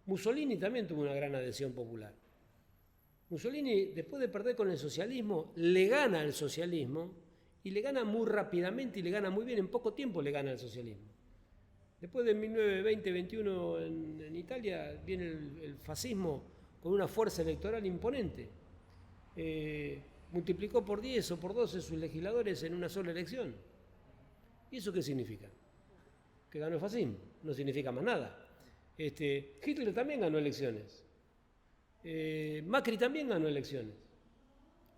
Mussolini también tuvo una gran adhesión popular. Mussolini, después de perder con el socialismo, le gana al socialismo y le gana muy rápidamente y le gana muy bien, en poco tiempo le gana al socialismo. Después de 1920-21 en Italia viene el fascismo con una fuerza electoral imponente. Multiplicó por 10 o por 12 sus legisladores en una sola elección. ¿Y eso qué significa? Que ganó el fascismo, no significa más nada. Hitler también ganó elecciones. Macri también ganó elecciones.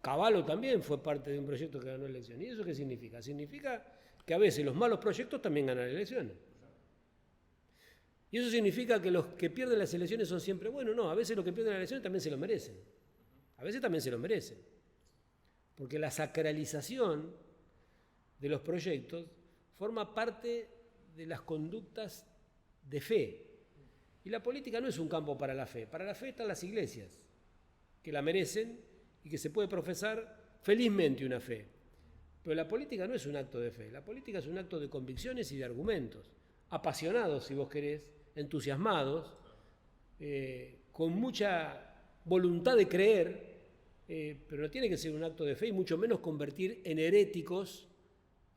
Cavallo también fue parte de un proyecto que ganó elecciones. ¿Y eso qué significa? Significa que a veces los malos proyectos también ganan elecciones. ¿Y eso significa que los que pierden las elecciones son siempre buenos? No, a veces los que pierden las elecciones también se lo merecen. A veces también se lo merecen. Porque la sacralización de los proyectos forma parte de las conductas de fe. Y la política no es un campo para la fe. Para la fe están las iglesias, que la merecen y que se puede profesar felizmente una fe. Pero la política no es un acto de fe. La política es un acto de convicciones y de argumentos. Apasionados, si vos querés, entusiasmados, con mucha voluntad de creer, pero no tiene que ser un acto de fe y mucho menos convertir en heréticos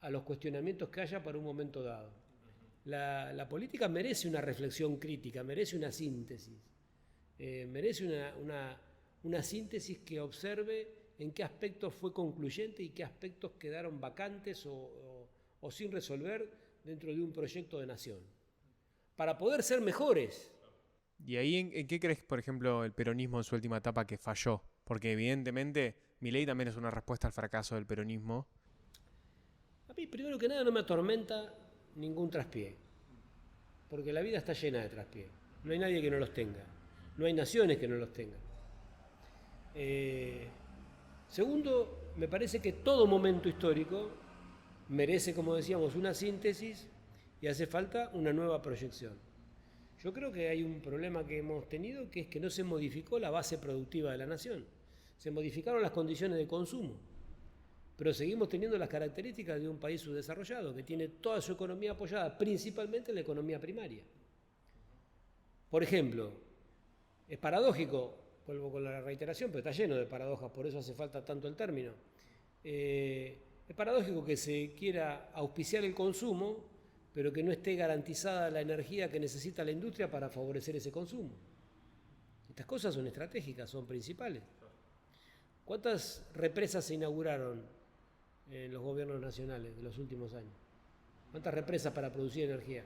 a los cuestionamientos que haya para un momento dado. La política merece una reflexión crítica, merece una síntesis, merece una síntesis que observe en qué aspectos fue concluyente y qué aspectos quedaron vacantes o sin resolver dentro de un proyecto de nación, para poder ser mejores. ¿Y ahí en qué crees, por ejemplo, el peronismo en su última etapa que falló? Porque evidentemente Milei también es una respuesta al fracaso del peronismo. A mí, primero que nada, no me atormenta ningún traspié, porque la vida está llena de traspiés. No hay nadie que no los tenga, no hay naciones que no los tengan. Segundo, me parece que todo momento histórico merece, como decíamos, una síntesis y hace falta una nueva proyección. Yo creo que hay un problema que hemos tenido, que es que no se modificó la base productiva de la nación. Se modificaron las condiciones de consumo, pero seguimos teniendo las características de un país subdesarrollado, que tiene toda su economía apoyada principalmente en la economía primaria. Por ejemplo, es paradójico, vuelvo con la reiteración, pero está lleno de paradojas, por eso hace falta tanto el término. Es paradójico que se quiera auspiciar el consumo, pero que no esté garantizada la energía que necesita la industria para favorecer ese consumo. Estas cosas son estratégicas, son principales. ¿Cuántas represas se inauguraron en los gobiernos nacionales de los últimos años? ¿Cuántas represas para producir energía?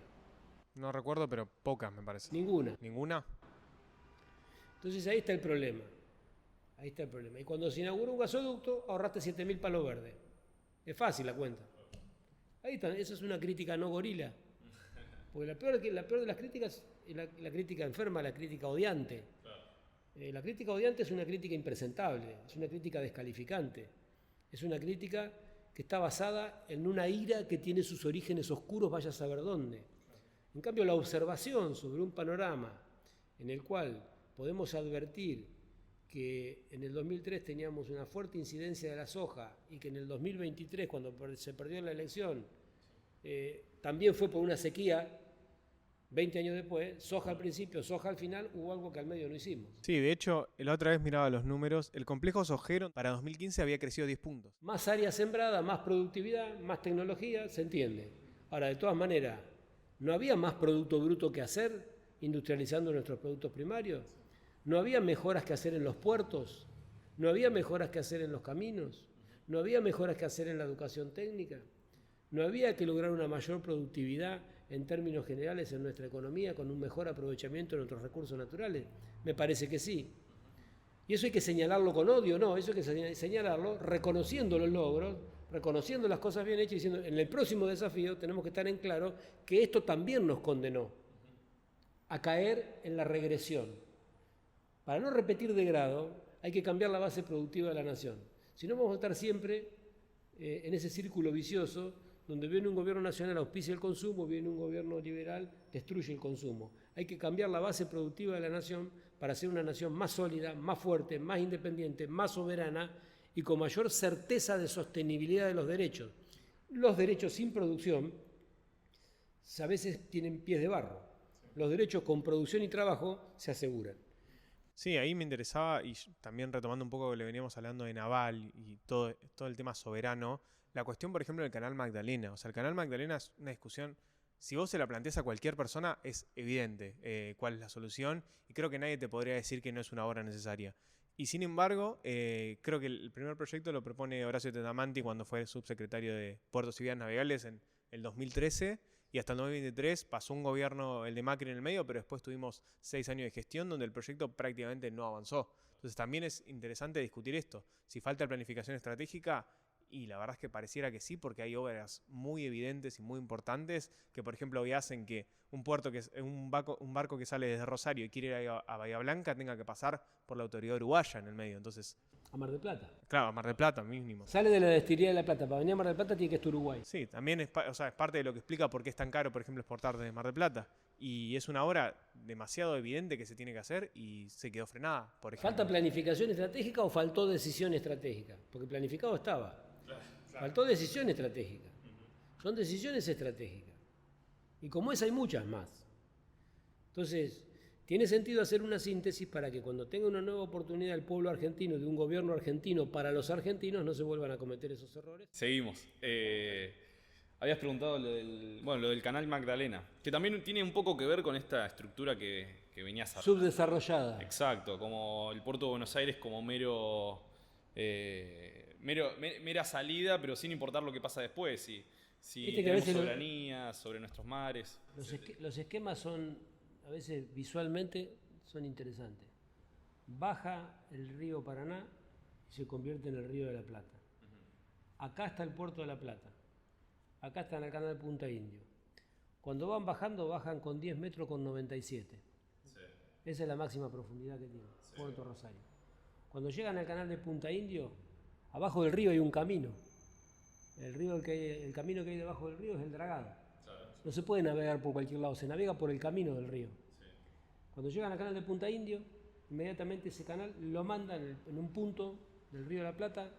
No recuerdo, pero pocas me parece. Ninguna. ¿Ninguna? Entonces ahí está el problema. Ahí está el problema. Y cuando se inauguró un gasoducto, ahorraste 7.000 palos verdes. Es fácil la cuenta. Ahí está, esa es una crítica no gorila. Porque la peor de las críticas es la crítica enferma, la crítica odiante. La crítica odiante es una crítica impresentable, es una crítica descalificante. Es una crítica que está basada en una ira que tiene sus orígenes oscuros, vaya a saber dónde. En cambio, la observación sobre un panorama en el cual podemos advertir que en el 2003 teníamos una fuerte incidencia de la soja y que en el 2023, cuando se perdió la elección, también fue por una sequía, 20 años después, soja al principio, soja al final, hubo algo que al medio no hicimos. Sí, de hecho, la otra vez miraba los números, el complejo sojero para 2015 había crecido 10 puntos. Más área sembrada, más productividad, más tecnología, se entiende. Ahora, de todas maneras, ¿no había más producto bruto que hacer industrializando nuestros productos primarios? ¿No había mejoras que hacer en los puertos? ¿No había mejoras que hacer en los caminos? ¿No había mejoras que hacer en la educación técnica? ¿No había que lograr una mayor productividad en términos generales en nuestra economía con un mejor aprovechamiento de nuestros recursos naturales? Me parece que sí. ¿Y eso hay que señalarlo con odio? No, eso hay que señalarlo reconociendo los logros, reconociendo las cosas bien hechas y diciendo, en el próximo desafío tenemos que estar en claro que esto también nos condenó a caer en la regresión. Para no repetir de grado, hay que cambiar la base productiva de la nación. Si no, vamos a estar siempre en ese círculo vicioso donde viene un gobierno nacional, auspicia el consumo, viene un gobierno liberal, destruye el consumo. Hay que cambiar la base productiva de la nación para ser una nación más sólida, más fuerte, más independiente, más soberana y con mayor certeza de sostenibilidad de los derechos. Los derechos sin producción a veces tienen pies de barro. Los derechos con producción y trabajo se aseguran. Sí, ahí me interesaba, y también retomando un poco lo que le veníamos hablando de Naval y todo el tema soberano, la cuestión, por ejemplo, del Canal Magdalena. O sea, el Canal Magdalena es una discusión, si vos se la planteás a cualquier persona, es evidente cuál es la solución, y creo que nadie te podría decir que no es una obra necesaria. Y sin embargo, creo que el primer proyecto lo propone Horacio Tetamanti cuando fue subsecretario de Puertos y Vías Navegables en el 2013, y hasta el 2023 pasó un gobierno, el de Macri, en el medio, pero después tuvimos 6 años de gestión donde el proyecto prácticamente no avanzó. Entonces también es interesante discutir esto. Si falta planificación estratégica, y la verdad es que pareciera que sí, porque hay obras muy evidentes y muy importantes que, por ejemplo, hoy hacen que un barco que sale desde Rosario y quiere ir a Bahía Blanca tenga que pasar por la autoridad uruguaya en el medio. Entonces, A Mar del Plata. claro, a Mar del Plata mínimo. Sale de la destilería de La Plata. Para venir a Mar del Plata tiene que estar Uruguay. Sí, también es parte de lo que explica por qué es tan caro, por ejemplo, exportar desde Mar del Plata. Y es una obra demasiado evidente que se tiene que hacer y se quedó frenada, por ejemplo. ¿Falta planificación estratégica o faltó decisión estratégica? Porque planificado estaba. Faltó decisión estratégica. Son decisiones estratégicas. Y como esa hay muchas más. Entonces, tiene sentido hacer una síntesis para que cuando tenga una nueva oportunidad el pueblo argentino, de un gobierno argentino para los argentinos, no se vuelvan a cometer esos errores. Seguimos. Habías preguntado lo del Canal Magdalena, que también tiene un poco que ver con esta estructura que venías hablando. Subdesarrollada. Exacto, como el puerto de Buenos Aires como mera salida, pero sin importar lo que pasa después. Si Viste que tenemos a veces soberanía sobre nuestros mares. Los esquemas son, a veces visualmente, son interesantes. Baja el río Paraná y se convierte en el río de la Plata. Acá está el puerto de la Plata. Acá está en el canal de Punta Indio. Cuando van bajando, bajan con 10 metros con 97. Sí. Esa es la máxima profundidad que tiene, Puerto Rosario. Cuando llegan al canal de Punta Indio, abajo del río hay un camino. El camino que hay debajo del río es el dragado. No se puede navegar por cualquier lado, se navega por el camino del río. Sí. Cuando llegan al canal de Punta Indio, inmediatamente ese canal lo mandan en un punto del río de la Plata.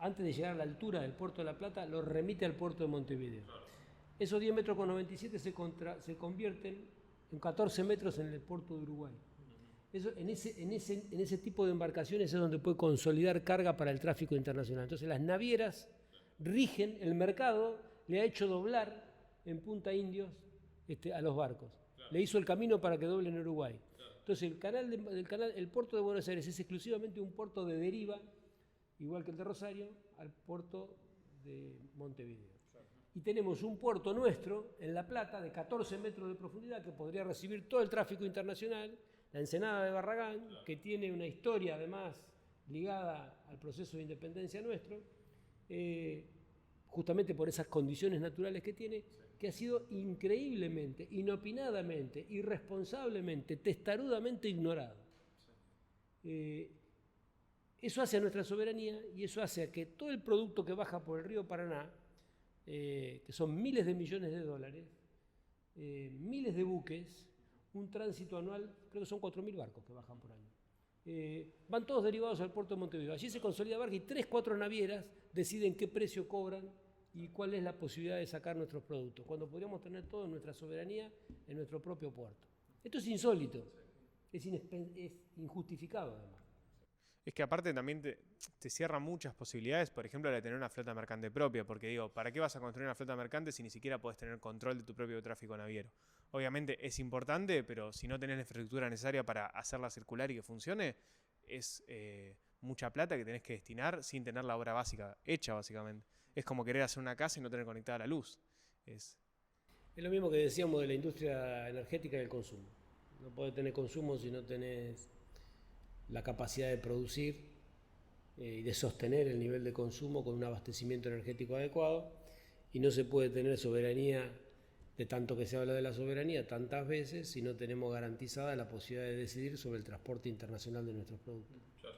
Antes de llegar a la altura del puerto de La Plata, lo remite al puerto de Montevideo. Claro. Esos 10 metros con 97 se convierten en 14 metros en el puerto de Uruguay. Eso, en ese tipo de embarcaciones es donde puede consolidar carga para el tráfico internacional. Entonces las navieras rigen, el mercado le ha hecho doblar en Punta Indios a los barcos. Claro. Le hizo el camino para que doblen en Uruguay. Claro. Entonces el puerto de Buenos Aires es exclusivamente un puerto de deriva, igual que el de Rosario, al puerto de Montevideo. Claro. Y tenemos un puerto nuestro, en La Plata, de 14 metros de profundidad, que podría recibir todo el tráfico internacional, la Ensenada de Barragán, claro, que tiene una historia además ligada al proceso de independencia nuestro, justamente por esas condiciones naturales que tiene, sí, que ha sido increíblemente, inopinadamente, irresponsablemente, testarudamente ignorado. Sí. Eso hace a nuestra soberanía y eso hace a que todo el producto que baja por el río Paraná, que son miles de millones de dólares, miles de buques, un tránsito anual, creo que son 4.000 barcos que bajan por año. Van todos derivados al puerto de Montevideo. Allí se consolida barca y 3-4 navieras deciden qué precio cobran y cuál es la posibilidad de sacar nuestros productos, cuando podríamos tener todo en nuestra soberanía, en nuestro propio puerto. Esto es insólito, es injustificado además. Es que aparte también te cierra muchas posibilidades, por ejemplo, la de tener una flota mercante propia, porque digo, ¿para qué vas a construir una flota mercante si ni siquiera podés tener control de tu propio tráfico naviero? Obviamente es importante, pero si no tenés la infraestructura necesaria para hacerla circular y que funcione, es mucha plata que tenés que destinar sin tener la obra básica hecha, básicamente. Es como querer hacer una casa y no tener conectada la luz. Es lo mismo que decíamos de la industria energética y el consumo. No podés tener consumo si no tenés la capacidad de producir y de sostener el nivel de consumo con un abastecimiento energético adecuado, y no se puede tener soberanía, de tanto que se habla de la soberanía tantas veces, si no tenemos garantizada la posibilidad de decidir sobre el transporte internacional de nuestros productos. Claro.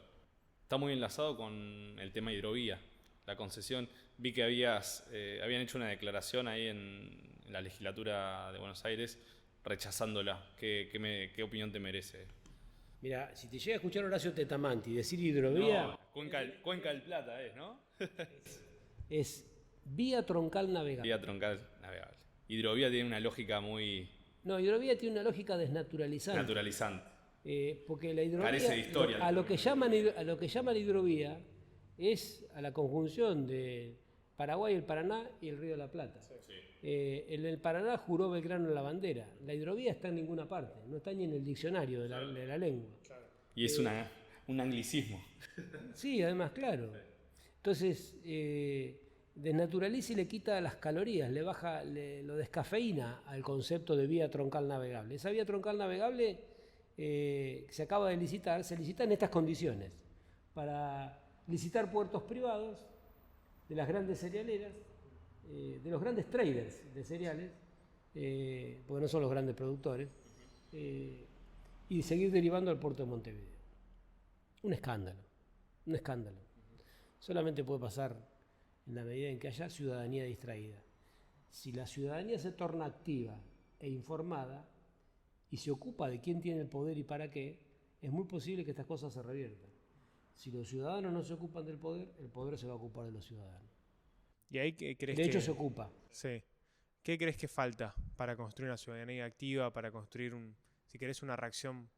Está muy enlazado con el tema hidrovía, la concesión. Vi que habían hecho una declaración ahí en la legislatura de Buenos Aires rechazándola. ¿Qué opinión te merece? Mira, si te llega a escuchar Horacio Tetamanti decir hidrovía... No, Cuenca del Plata ¿no? Es vía troncal navegable. Vía troncal navegable. Hidrovía tiene una lógica muy... No, hidrovía tiene una lógica desnaturalizante. Naturalizante. Porque la hidrovía, Carece de historia. a lo que llaman hidrovía es a la conjunción de Paraguay, el Paraná y el Río de la Plata. Sí. En el Paraná juró Belgrano en la bandera. La hidrovía está en ninguna parte, no está ni en el diccionario de la lengua. Claro. Y es un anglicismo. Sí, además, claro. Entonces, desnaturaliza y le quita las calorías, lo descafeína al concepto de vía troncal navegable. Esa vía troncal navegable se acaba de licitar, se licita en estas condiciones, para licitar puertos privados de las grandes cerealeras, de los grandes traders de cereales, porque no son los grandes productores, y seguir derivando al puerto de Montevideo. Un escándalo. Solamente puede pasar en la medida en que haya ciudadanía distraída. Si la ciudadanía se torna activa e informada y se ocupa de quién tiene el poder y para qué, es muy posible que estas cosas se reviertan. Si los ciudadanos no se ocupan del poder, el poder se va a ocupar de los ciudadanos. ¿Y ahí qué crees de hecho, se ocupa. Sí. ¿Qué crees que falta para construir una ciudadanía activa, para construir, si querés, una reacción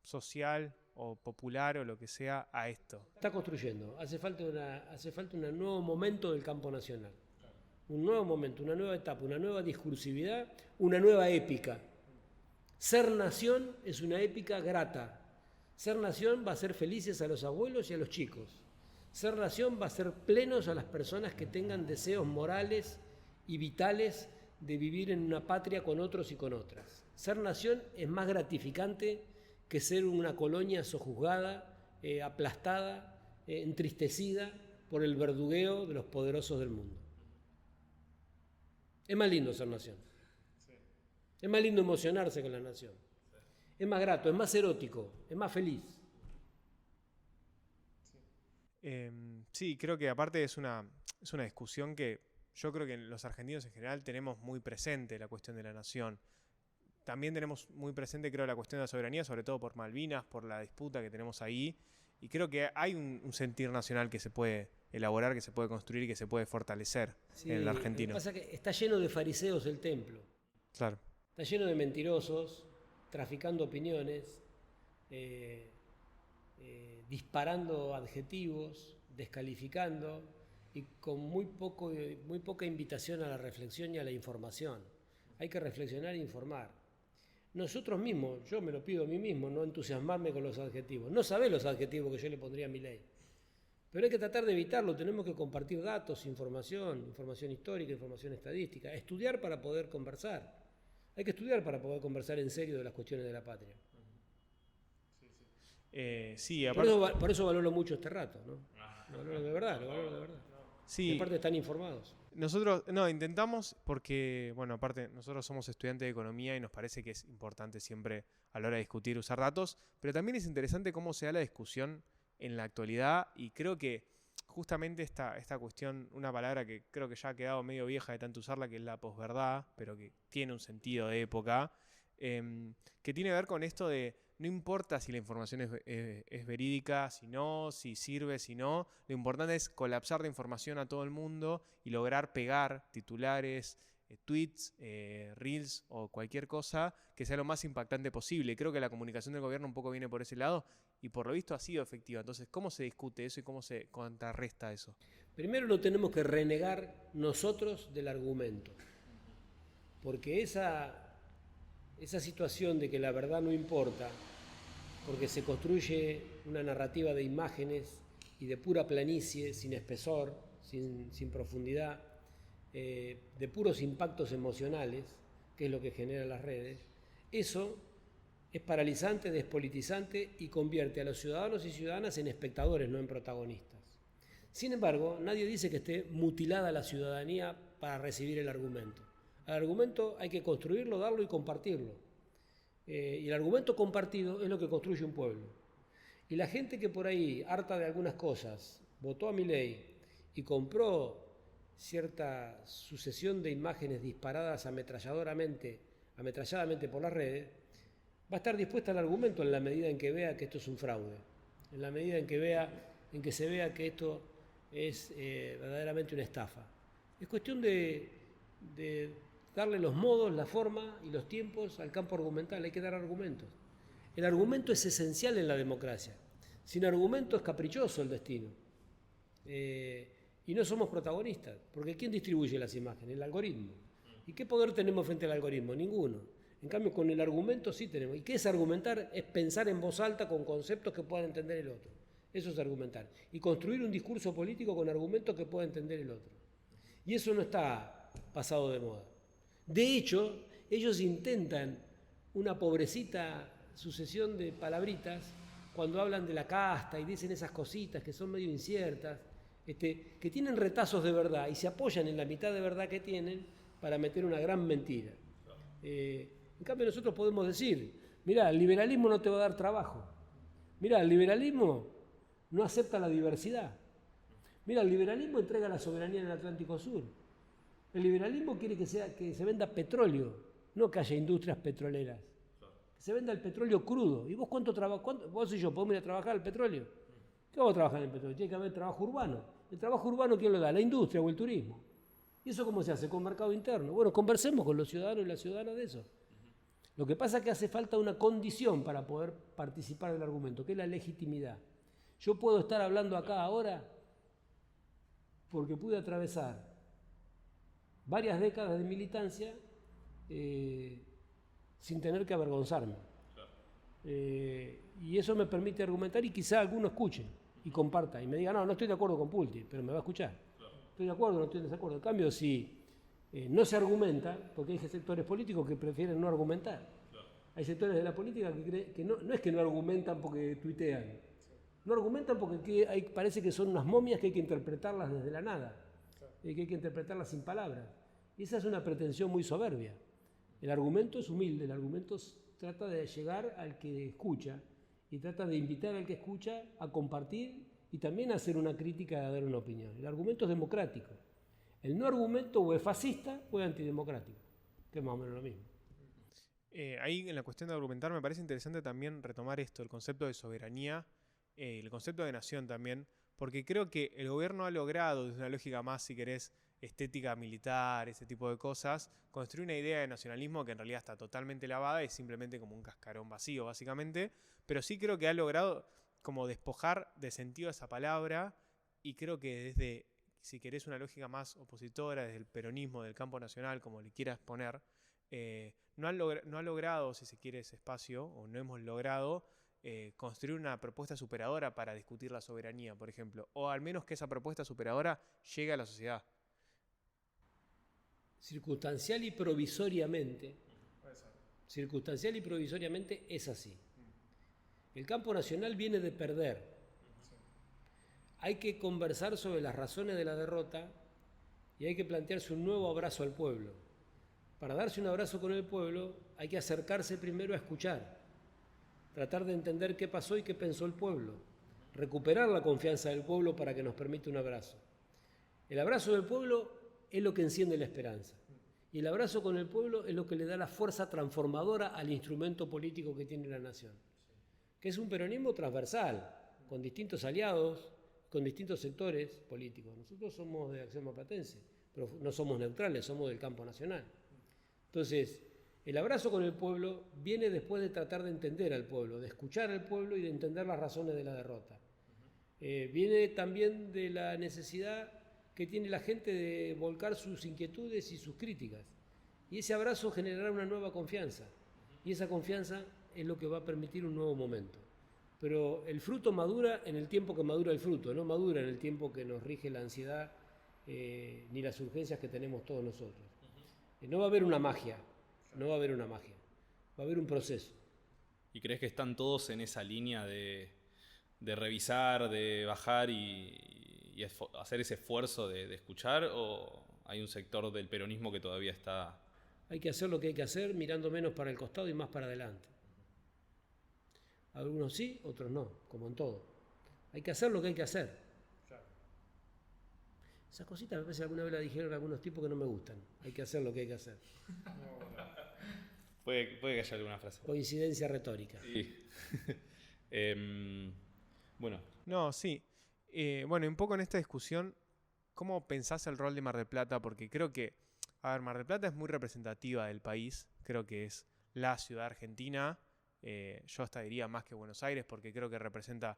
social o popular o lo que sea a esto? Está construyendo. Hace falta un nuevo momento del campo nacional. Un nuevo momento, una nueva etapa, una nueva discursividad, una nueva épica. Ser nación es una épica grata. Ser nación va a hacer felices a los abuelos y a los chicos. Ser nación va a ser plenos a las personas que tengan deseos morales y vitales de vivir en una patria con otros y con otras. Ser nación es más gratificante que ser una colonia sojuzgada, aplastada, entristecida por el verdugueo de los poderosos del mundo. Es más lindo ser nación. Sí. Es más lindo emocionarse con la nación. Sí. Es más grato, es más erótico, es más feliz. Sí, creo que aparte es una discusión que yo creo que los argentinos en general tenemos muy presente la cuestión de la nación. También tenemos muy presente, creo, la cuestión de la soberanía, sobre todo por Malvinas, por la disputa que tenemos ahí. Y creo que hay un sentir nacional que se puede elaborar, que se puede construir y que se puede fortalecer en el argentino. Lo que pasa es que está lleno de fariseos el templo. Claro. Está lleno de mentirosos, traficando opiniones, disparando adjetivos, descalificando y con muy poca invitación a la reflexión y a la información. Hay que reflexionar e informar. Nosotros mismos, yo me lo pido a mí mismo, no entusiasmarme con los adjetivos. No sabés los adjetivos que yo le pondría a mi ley. Pero hay que tratar de evitarlo, tenemos que compartir datos, información histórica, información estadística, estudiar para poder conversar. Hay que estudiar para poder conversar en serio de las cuestiones de la patria. Sí, aparte... por eso valoro mucho este rato, ¿no? Lo valoro de verdad. Sí. Y aparte están informados. Nosotros, intentamos porque, bueno, aparte nosotros somos estudiantes de economía y nos parece que es importante siempre a la hora de discutir usar datos, pero también es interesante cómo se da la discusión en la actualidad y creo que justamente esta cuestión, una palabra que creo que ya ha quedado medio vieja de tanto usarla, que es la posverdad, pero que tiene un sentido de época, que tiene que ver con esto de no importa si la información es verídica, si sirve, si no. Lo importante es colapsar la información a todo el mundo y lograr pegar titulares, tweets, reels o cualquier cosa que sea lo más impactante posible. Creo que la comunicación del gobierno un poco viene por ese lado y por lo visto ha sido efectiva. Entonces, ¿cómo se discute eso y cómo se contrarresta eso? Primero no tenemos que renegar nosotros del argumento, porque esa situación de que la verdad no importa, porque se construye una narrativa de imágenes y de pura planicie, sin espesor, sin profundidad, de puros impactos emocionales, que es lo que generan las redes, eso es paralizante, despolitizante y convierte a los ciudadanos y ciudadanas en espectadores, no en protagonistas. Sin embargo, nadie dice que esté mutilada la ciudadanía para recibir el argumento. El argumento hay que construirlo, darlo y compartirlo. Y el argumento compartido es lo que construye un pueblo. Y la gente que por ahí, harta de algunas cosas, votó a Milei y compró cierta sucesión de imágenes disparadas ametralladamente por las redes, va a estar dispuesta al argumento en la medida en que vea que esto es un fraude, en la medida en que vea en que se vea que esto es verdaderamente una estafa. Es cuestión de darle los modos, la forma y los tiempos al campo argumental. Hay que dar argumentos. El argumento es esencial en la democracia. Sin argumento es caprichoso el destino. Y no somos protagonistas, porque ¿quién distribuye las imágenes? El algoritmo. ¿Y qué poder tenemos frente al algoritmo? Ninguno. En cambio, con el argumento sí tenemos. ¿Y qué es argumentar? Es pensar en voz alta con conceptos que pueda entender el otro. Eso es argumentar. Y construir un discurso político con argumentos que pueda entender el otro. Y eso no está pasado de moda. De hecho, ellos intentan una pobrecita sucesión de palabritas cuando hablan de la casta y dicen esas cositas que son medio inciertas, que tienen retazos de verdad y se apoyan en la mitad de verdad que tienen para meter una gran mentira. En cambio nosotros podemos decir, mirá, el liberalismo no te va a dar trabajo. Mirá, el liberalismo no acepta la diversidad. Mira, el liberalismo entrega la soberanía en el Atlántico Sur. El liberalismo quiere que se venda petróleo, no que haya industrias petroleras. Que se venda el petróleo crudo. ¿Y vos cuánto trabajas? Vos y yo podemos ir a trabajar al petróleo. ¿Qué vamos a trabajar en el petróleo? Tiene que haber trabajo urbano. ¿El trabajo urbano quién lo da? La industria o el turismo. ¿Y eso cómo se hace? Con mercado interno. Bueno, conversemos con los ciudadanos y las ciudadanas de eso. Lo que pasa es que hace falta una condición para poder participar del argumento, que es la legitimidad. Yo puedo estar hablando acá ahora porque pude atravesar varias décadas de militancia sin tener que avergonzarme. Y eso me permite argumentar y quizá alguno escuche y comparta y me diga, no estoy de acuerdo con Pulti, pero me va a escuchar. Estoy de acuerdo, no estoy de desacuerdo. En cambio, si no se argumenta, porque hay sectores políticos que prefieren no argumentar. Hay sectores de la política que no es que no argumentan porque tuitean. No argumentan porque parece que son unas momias que hay que interpretarlas desde la nada, que hay que interpretarlas sin palabras. Y esa es una pretensión muy soberbia. El argumento es humilde, el argumento trata de llegar al que escucha y trata de invitar al que escucha a compartir y también a hacer una crítica y a dar una opinión. El argumento es democrático. El no argumento o es fascista o es antidemocrático, que es más o menos lo mismo. Ahí en la cuestión de argumentar me parece interesante también retomar esto, el concepto de soberanía, el concepto de nación también, porque creo que el gobierno ha logrado, desde una lógica más, si querés, estética militar, ese tipo de cosas, construir una idea de nacionalismo que en realidad está totalmente lavada y simplemente como un cascarón vacío, básicamente, pero sí creo que ha logrado como despojar de sentido esa palabra y creo que desde, si querés, una lógica más opositora, desde el peronismo, del campo nacional, como le quieras poner, no ha logrado, si se quiere, ese espacio, o no hemos logrado construir una propuesta superadora para discutir la soberanía, por ejemplo, o al menos que esa propuesta superadora llegue a la sociedad. Circunstancial y provisoriamente es así. El campo nacional viene de perder. Hay que conversar sobre las razones de la derrota y hay que plantearse un nuevo abrazo al pueblo. Para darse un abrazo con el pueblo hay que acercarse primero a escuchar, tratar de entender qué pasó y qué pensó el pueblo, recuperar la confianza del pueblo para que nos permita un abrazo. El abrazo del pueblo es lo que enciende la esperanza. Y el abrazo con el pueblo es lo que le da la fuerza transformadora al instrumento político que tiene la nación. Que es un peronismo transversal, con distintos aliados, con distintos sectores políticos. Nosotros somos de Acción Marplatense, pero no somos neutrales, somos del campo nacional. Entonces, el abrazo con el pueblo viene después de tratar de entender al pueblo, de escuchar al pueblo y de entender las razones de la derrota. Viene también de la necesidad que tiene la gente de volcar sus inquietudes y sus críticas. Y ese abrazo generará una nueva confianza. Y esa confianza es lo que va a permitir un nuevo momento. Pero el fruto madura en el tiempo que madura el fruto, no madura en el tiempo que nos rige la ansiedad ni las urgencias que tenemos todos nosotros. No va a haber una magia, va a haber un proceso. ¿Y crees que están todos en esa línea de revisar, de bajar y hacer ese esfuerzo de escuchar, o hay un sector del peronismo que todavía está...? Hay que hacer lo que hay que hacer, mirando menos para el costado y más para adelante. Algunos sí, otros no, como en todo. Hay que hacer lo que hay que hacer. Claro. Esas cositas me parece que alguna vez la dijeron algunos tipos que no me gustan. Hay que hacer lo que hay que hacer. Puede que haya alguna frase. Coincidencia retórica. Sí. Bueno. No, sí. Bueno, un poco en esta discusión, ¿cómo pensás el rol de Mar del Plata? Porque creo que, a ver, Mar del Plata es muy representativa del país, creo que es la ciudad argentina, yo hasta diría más que Buenos Aires, porque creo que representa,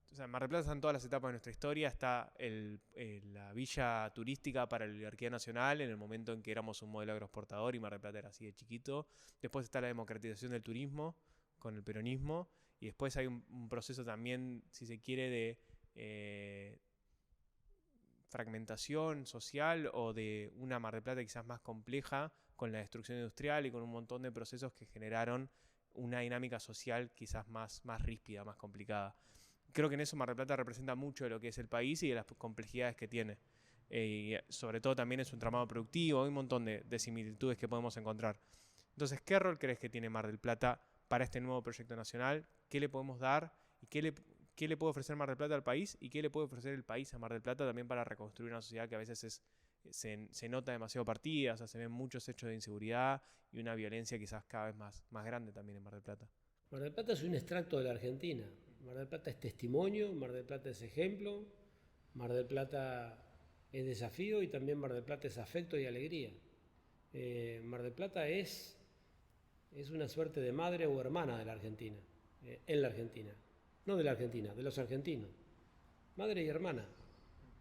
o sea, Mar del Plata está en todas las etapas de nuestra historia, está la villa turística para la oligarquía nacional, en el momento en que éramos un modelo agroexportador y Mar del Plata era así de chiquito, después está la democratización del turismo con el peronismo, y después hay un proceso también, si se quiere, de fragmentación social o de una Mar del Plata quizás más compleja con la destrucción industrial y con un montón de procesos que generaron una dinámica social quizás más ríspida, más complicada. Creo que en eso Mar del Plata representa mucho de lo que es el país y de las complejidades que tiene. Y sobre todo también es un entramado productivo, hay un montón de similitudes que podemos encontrar. Entonces, ¿qué rol crees que tiene Mar del Plata para este nuevo proyecto nacional? ¿Qué le podemos dar? ¿Y qué le puede ofrecer Mar del Plata al país? ¿Y qué le puede ofrecer el país a Mar del Plata también para reconstruir una sociedad que a veces se nota demasiado partida? O sea, se ven muchos hechos de inseguridad y una violencia quizás cada vez más grande también en Mar del Plata. Mar del Plata es un extracto de la Argentina. Mar del Plata es testimonio, Mar del Plata es ejemplo, Mar del Plata es desafío y también Mar del Plata es afecto y alegría. Mar del Plata es una suerte de madre o hermana de la Argentina, en la Argentina. No de la Argentina, de los argentinos. Madre y hermana.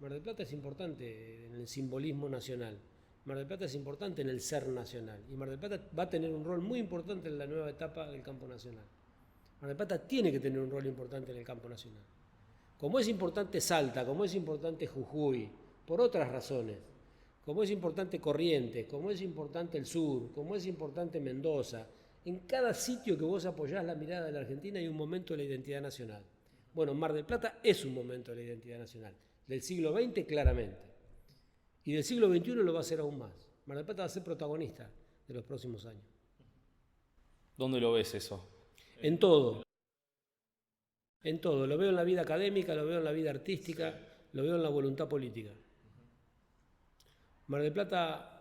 Mar del Plata es importante en el simbolismo nacional. Mar del Plata es importante en el ser nacional. Y Mar del Plata va a tener un rol muy importante en la nueva etapa del campo nacional. Mar del Plata tiene que tener un rol importante en el campo nacional. Como es importante Salta, como es importante Jujuy, por otras razones, como es importante Corrientes, como es importante el sur, como es importante Mendoza, en cada sitio que vos apoyás la mirada de la Argentina hay un momento de la identidad nacional. Bueno, Mar del Plata es un momento de la identidad nacional. Del siglo XX claramente. Y del siglo XXI lo va a ser aún más. Mar del Plata va a ser protagonista de los próximos años. ¿Dónde lo ves eso? En todo. En todo. Lo veo en la vida académica, lo veo en la vida artística, lo veo en la voluntad política. Mar del Plata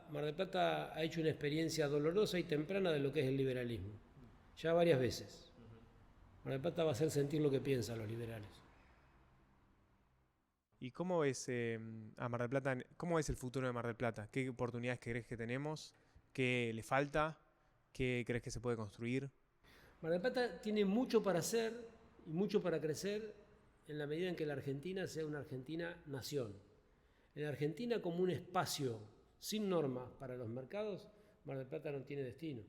ha hecho una experiencia dolorosa y temprana de lo que es el liberalismo. Ya varias veces. Mar del Plata va a hacer sentir lo que piensan los liberales. ¿Y cómo ves a Mar del Plata? ¿Cómo ves el futuro de Mar del Plata? ¿Qué oportunidades crees que tenemos? ¿Qué le falta? ¿Qué crees que se puede construir? Mar del Plata tiene mucho para hacer y mucho para crecer en la medida en que la Argentina sea una Argentina-nación. En la Argentina como un espacio sin normas para los mercados, Mar del Plata no tiene destino.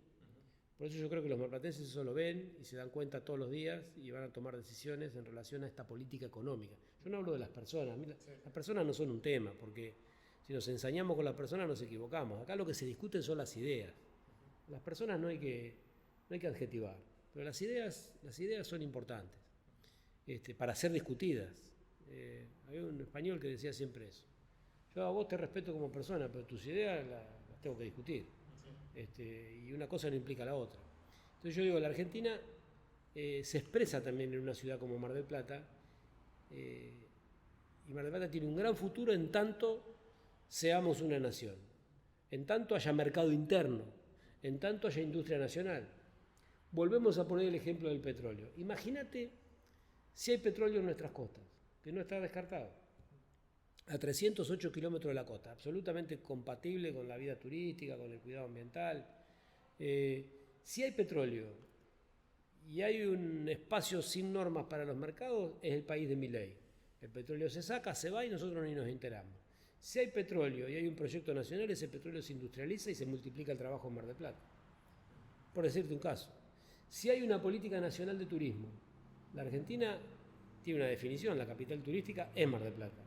Por eso yo creo que los marplatenses eso lo ven y se dan cuenta todos los días y van a tomar decisiones en relación a esta política económica. Yo no hablo de las personas, las personas no son un tema, porque si nos ensañamos con las personas nos equivocamos. Acá lo que se discuten son las ideas. Las personas no hay que adjetivar, pero las ideas son importantes para ser discutidas. Había un español que decía siempre eso. Yo a vos te respeto como persona, pero tus ideas las tengo que discutir. Y una cosa no implica la otra. Entonces yo digo, la Argentina se expresa también en una ciudad como Mar del Plata, y Mar del Plata tiene un gran futuro en tanto seamos una nación, en tanto haya mercado interno, en tanto haya industria nacional. Volvemos a poner el ejemplo del petróleo. Imagínate si hay petróleo en nuestras costas, que no está descartado, a 308 kilómetros de la costa, absolutamente compatible con la vida turística, con el cuidado ambiental. Si hay petróleo y hay un espacio sin normas para los mercados, es el país de Milei. El petróleo se saca, se va y nosotros ni nos enteramos. Si hay petróleo y hay un proyecto nacional, ese petróleo se industrializa y se multiplica el trabajo en Mar del Plata. Por decirte un caso. Si hay una política nacional de turismo, la Argentina tiene una definición, la capital turística es Mar del Plata.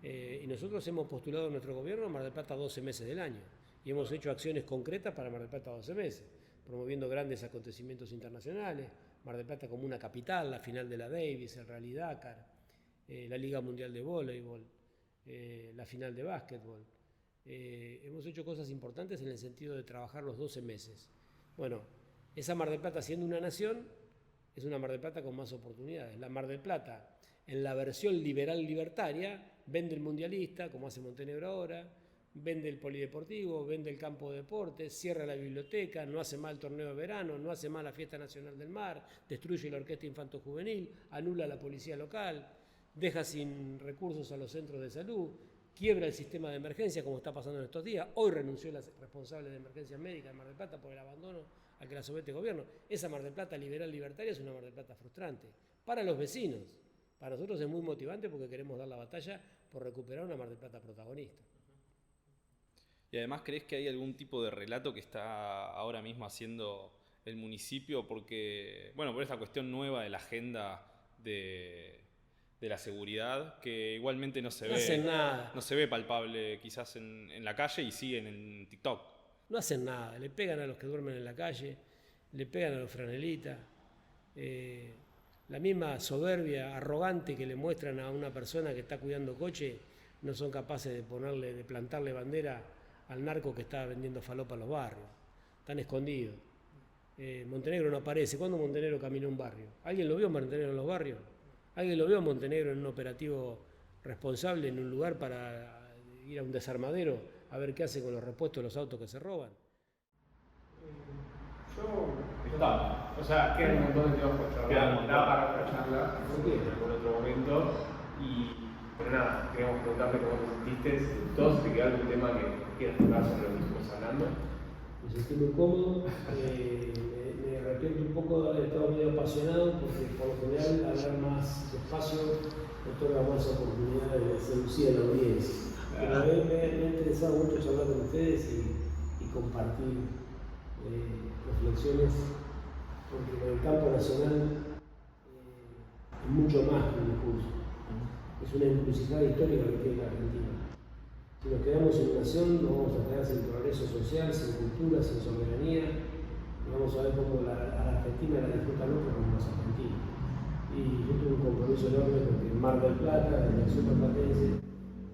Y nosotros hemos postulado a nuestro gobierno a Mar del Plata 12 meses del año. Y hemos hecho acciones concretas para Mar del Plata 12 meses, promoviendo grandes acontecimientos internacionales, Mar del Plata como una capital, la final de la Davis, el Rally Dakar, la Liga Mundial de Voleibol, la final de básquetbol. Hemos hecho cosas importantes en el sentido de trabajar los 12 meses. Bueno, esa Mar del Plata siendo una nación, es una Mar del Plata con más oportunidades. La Mar del Plata, en la versión liberal-libertaria, vende el mundialista, como hace Montenegro ahora, vende el polideportivo, vende el campo de deportes, cierra la biblioteca, no hace mal el torneo de verano, no hace mal la fiesta nacional del mar, destruye la orquesta infanto-juvenil, anula la policía local. deja sin recursos a los centros de salud, quiebra el sistema de emergencia como está pasando en estos días. Hoy renunció la responsable de emergencias médicas de Mar del Plata por el abandono al que la somete el gobierno. Esa Mar del Plata liberal libertaria es una Mar del Plata frustrante para los vecinos. Para nosotros es muy motivante porque queremos dar la batalla por recuperar una Mar del Plata protagonista. Y además, ¿crees que hay algún tipo de relato que está ahora mismo haciendo el municipio? Porque, bueno, por esta cuestión nueva de la agenda de la seguridad, que igualmente no se ve palpable quizás en la calle y sí en TikTok. No hacen nada, le pegan a los que duermen en la calle, le pegan a los franelitas. La misma soberbia arrogante que le muestran a una persona que está cuidando coche, no son capaces de plantarle bandera al narco que está vendiendo falopa en los barrios. Están escondidos. Montenegro no aparece. ¿Cuándo Montenegro caminó un barrio? ¿Alguien lo vio Montenegro en los barrios? ¿Alguien lo vio Montenegro en un operativo responsable en un lugar para ir a un desarmadero a ver qué hace con los repuestos de los autos que se roban? O sea, quedan un montón de temas por charlar, da para otra charla por otro momento. Pero nada, queríamos preguntarte cómo te sentiste, si todos te quedó algún tema que quieras tocar sobre lo que estuvimos hablando. Me sentí muy cómodo, me arrepiento un poco de haber estado medio apasionado porque por lo general hablar más despacio otorga más oportunidades de seducir a la audiencia. Pero me ha interesado mucho charlar con ustedes y compartir reflexiones, porque en el campo nacional es mucho más que un discurso. Es una encrucijada histórica que tiene la Argentina. Si nos quedamos sin nación, nos vamos a quedar sin progreso social, sin cultura, sin soberanía, y vamos a ver cómo a la Argentina la disfrutan otros como los argentinos. Y yo tuve un compromiso enorme con que Mar del Plata, la nación marplatense,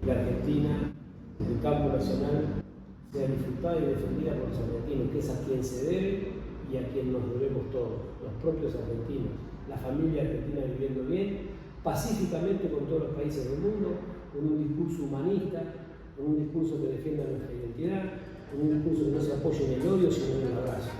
y la Argentina, desde el campo nacional, sea disfrutada y defendida por los argentinos, que es a quien se debe y a quien nos debemos todos, los propios argentinos, la familia argentina viviendo bien, pacíficamente con todos los países del mundo, con un discurso humanista, con un discurso que defienda nuestra identidad, con un discurso que no se apoye en el odio, sino en el abrazo.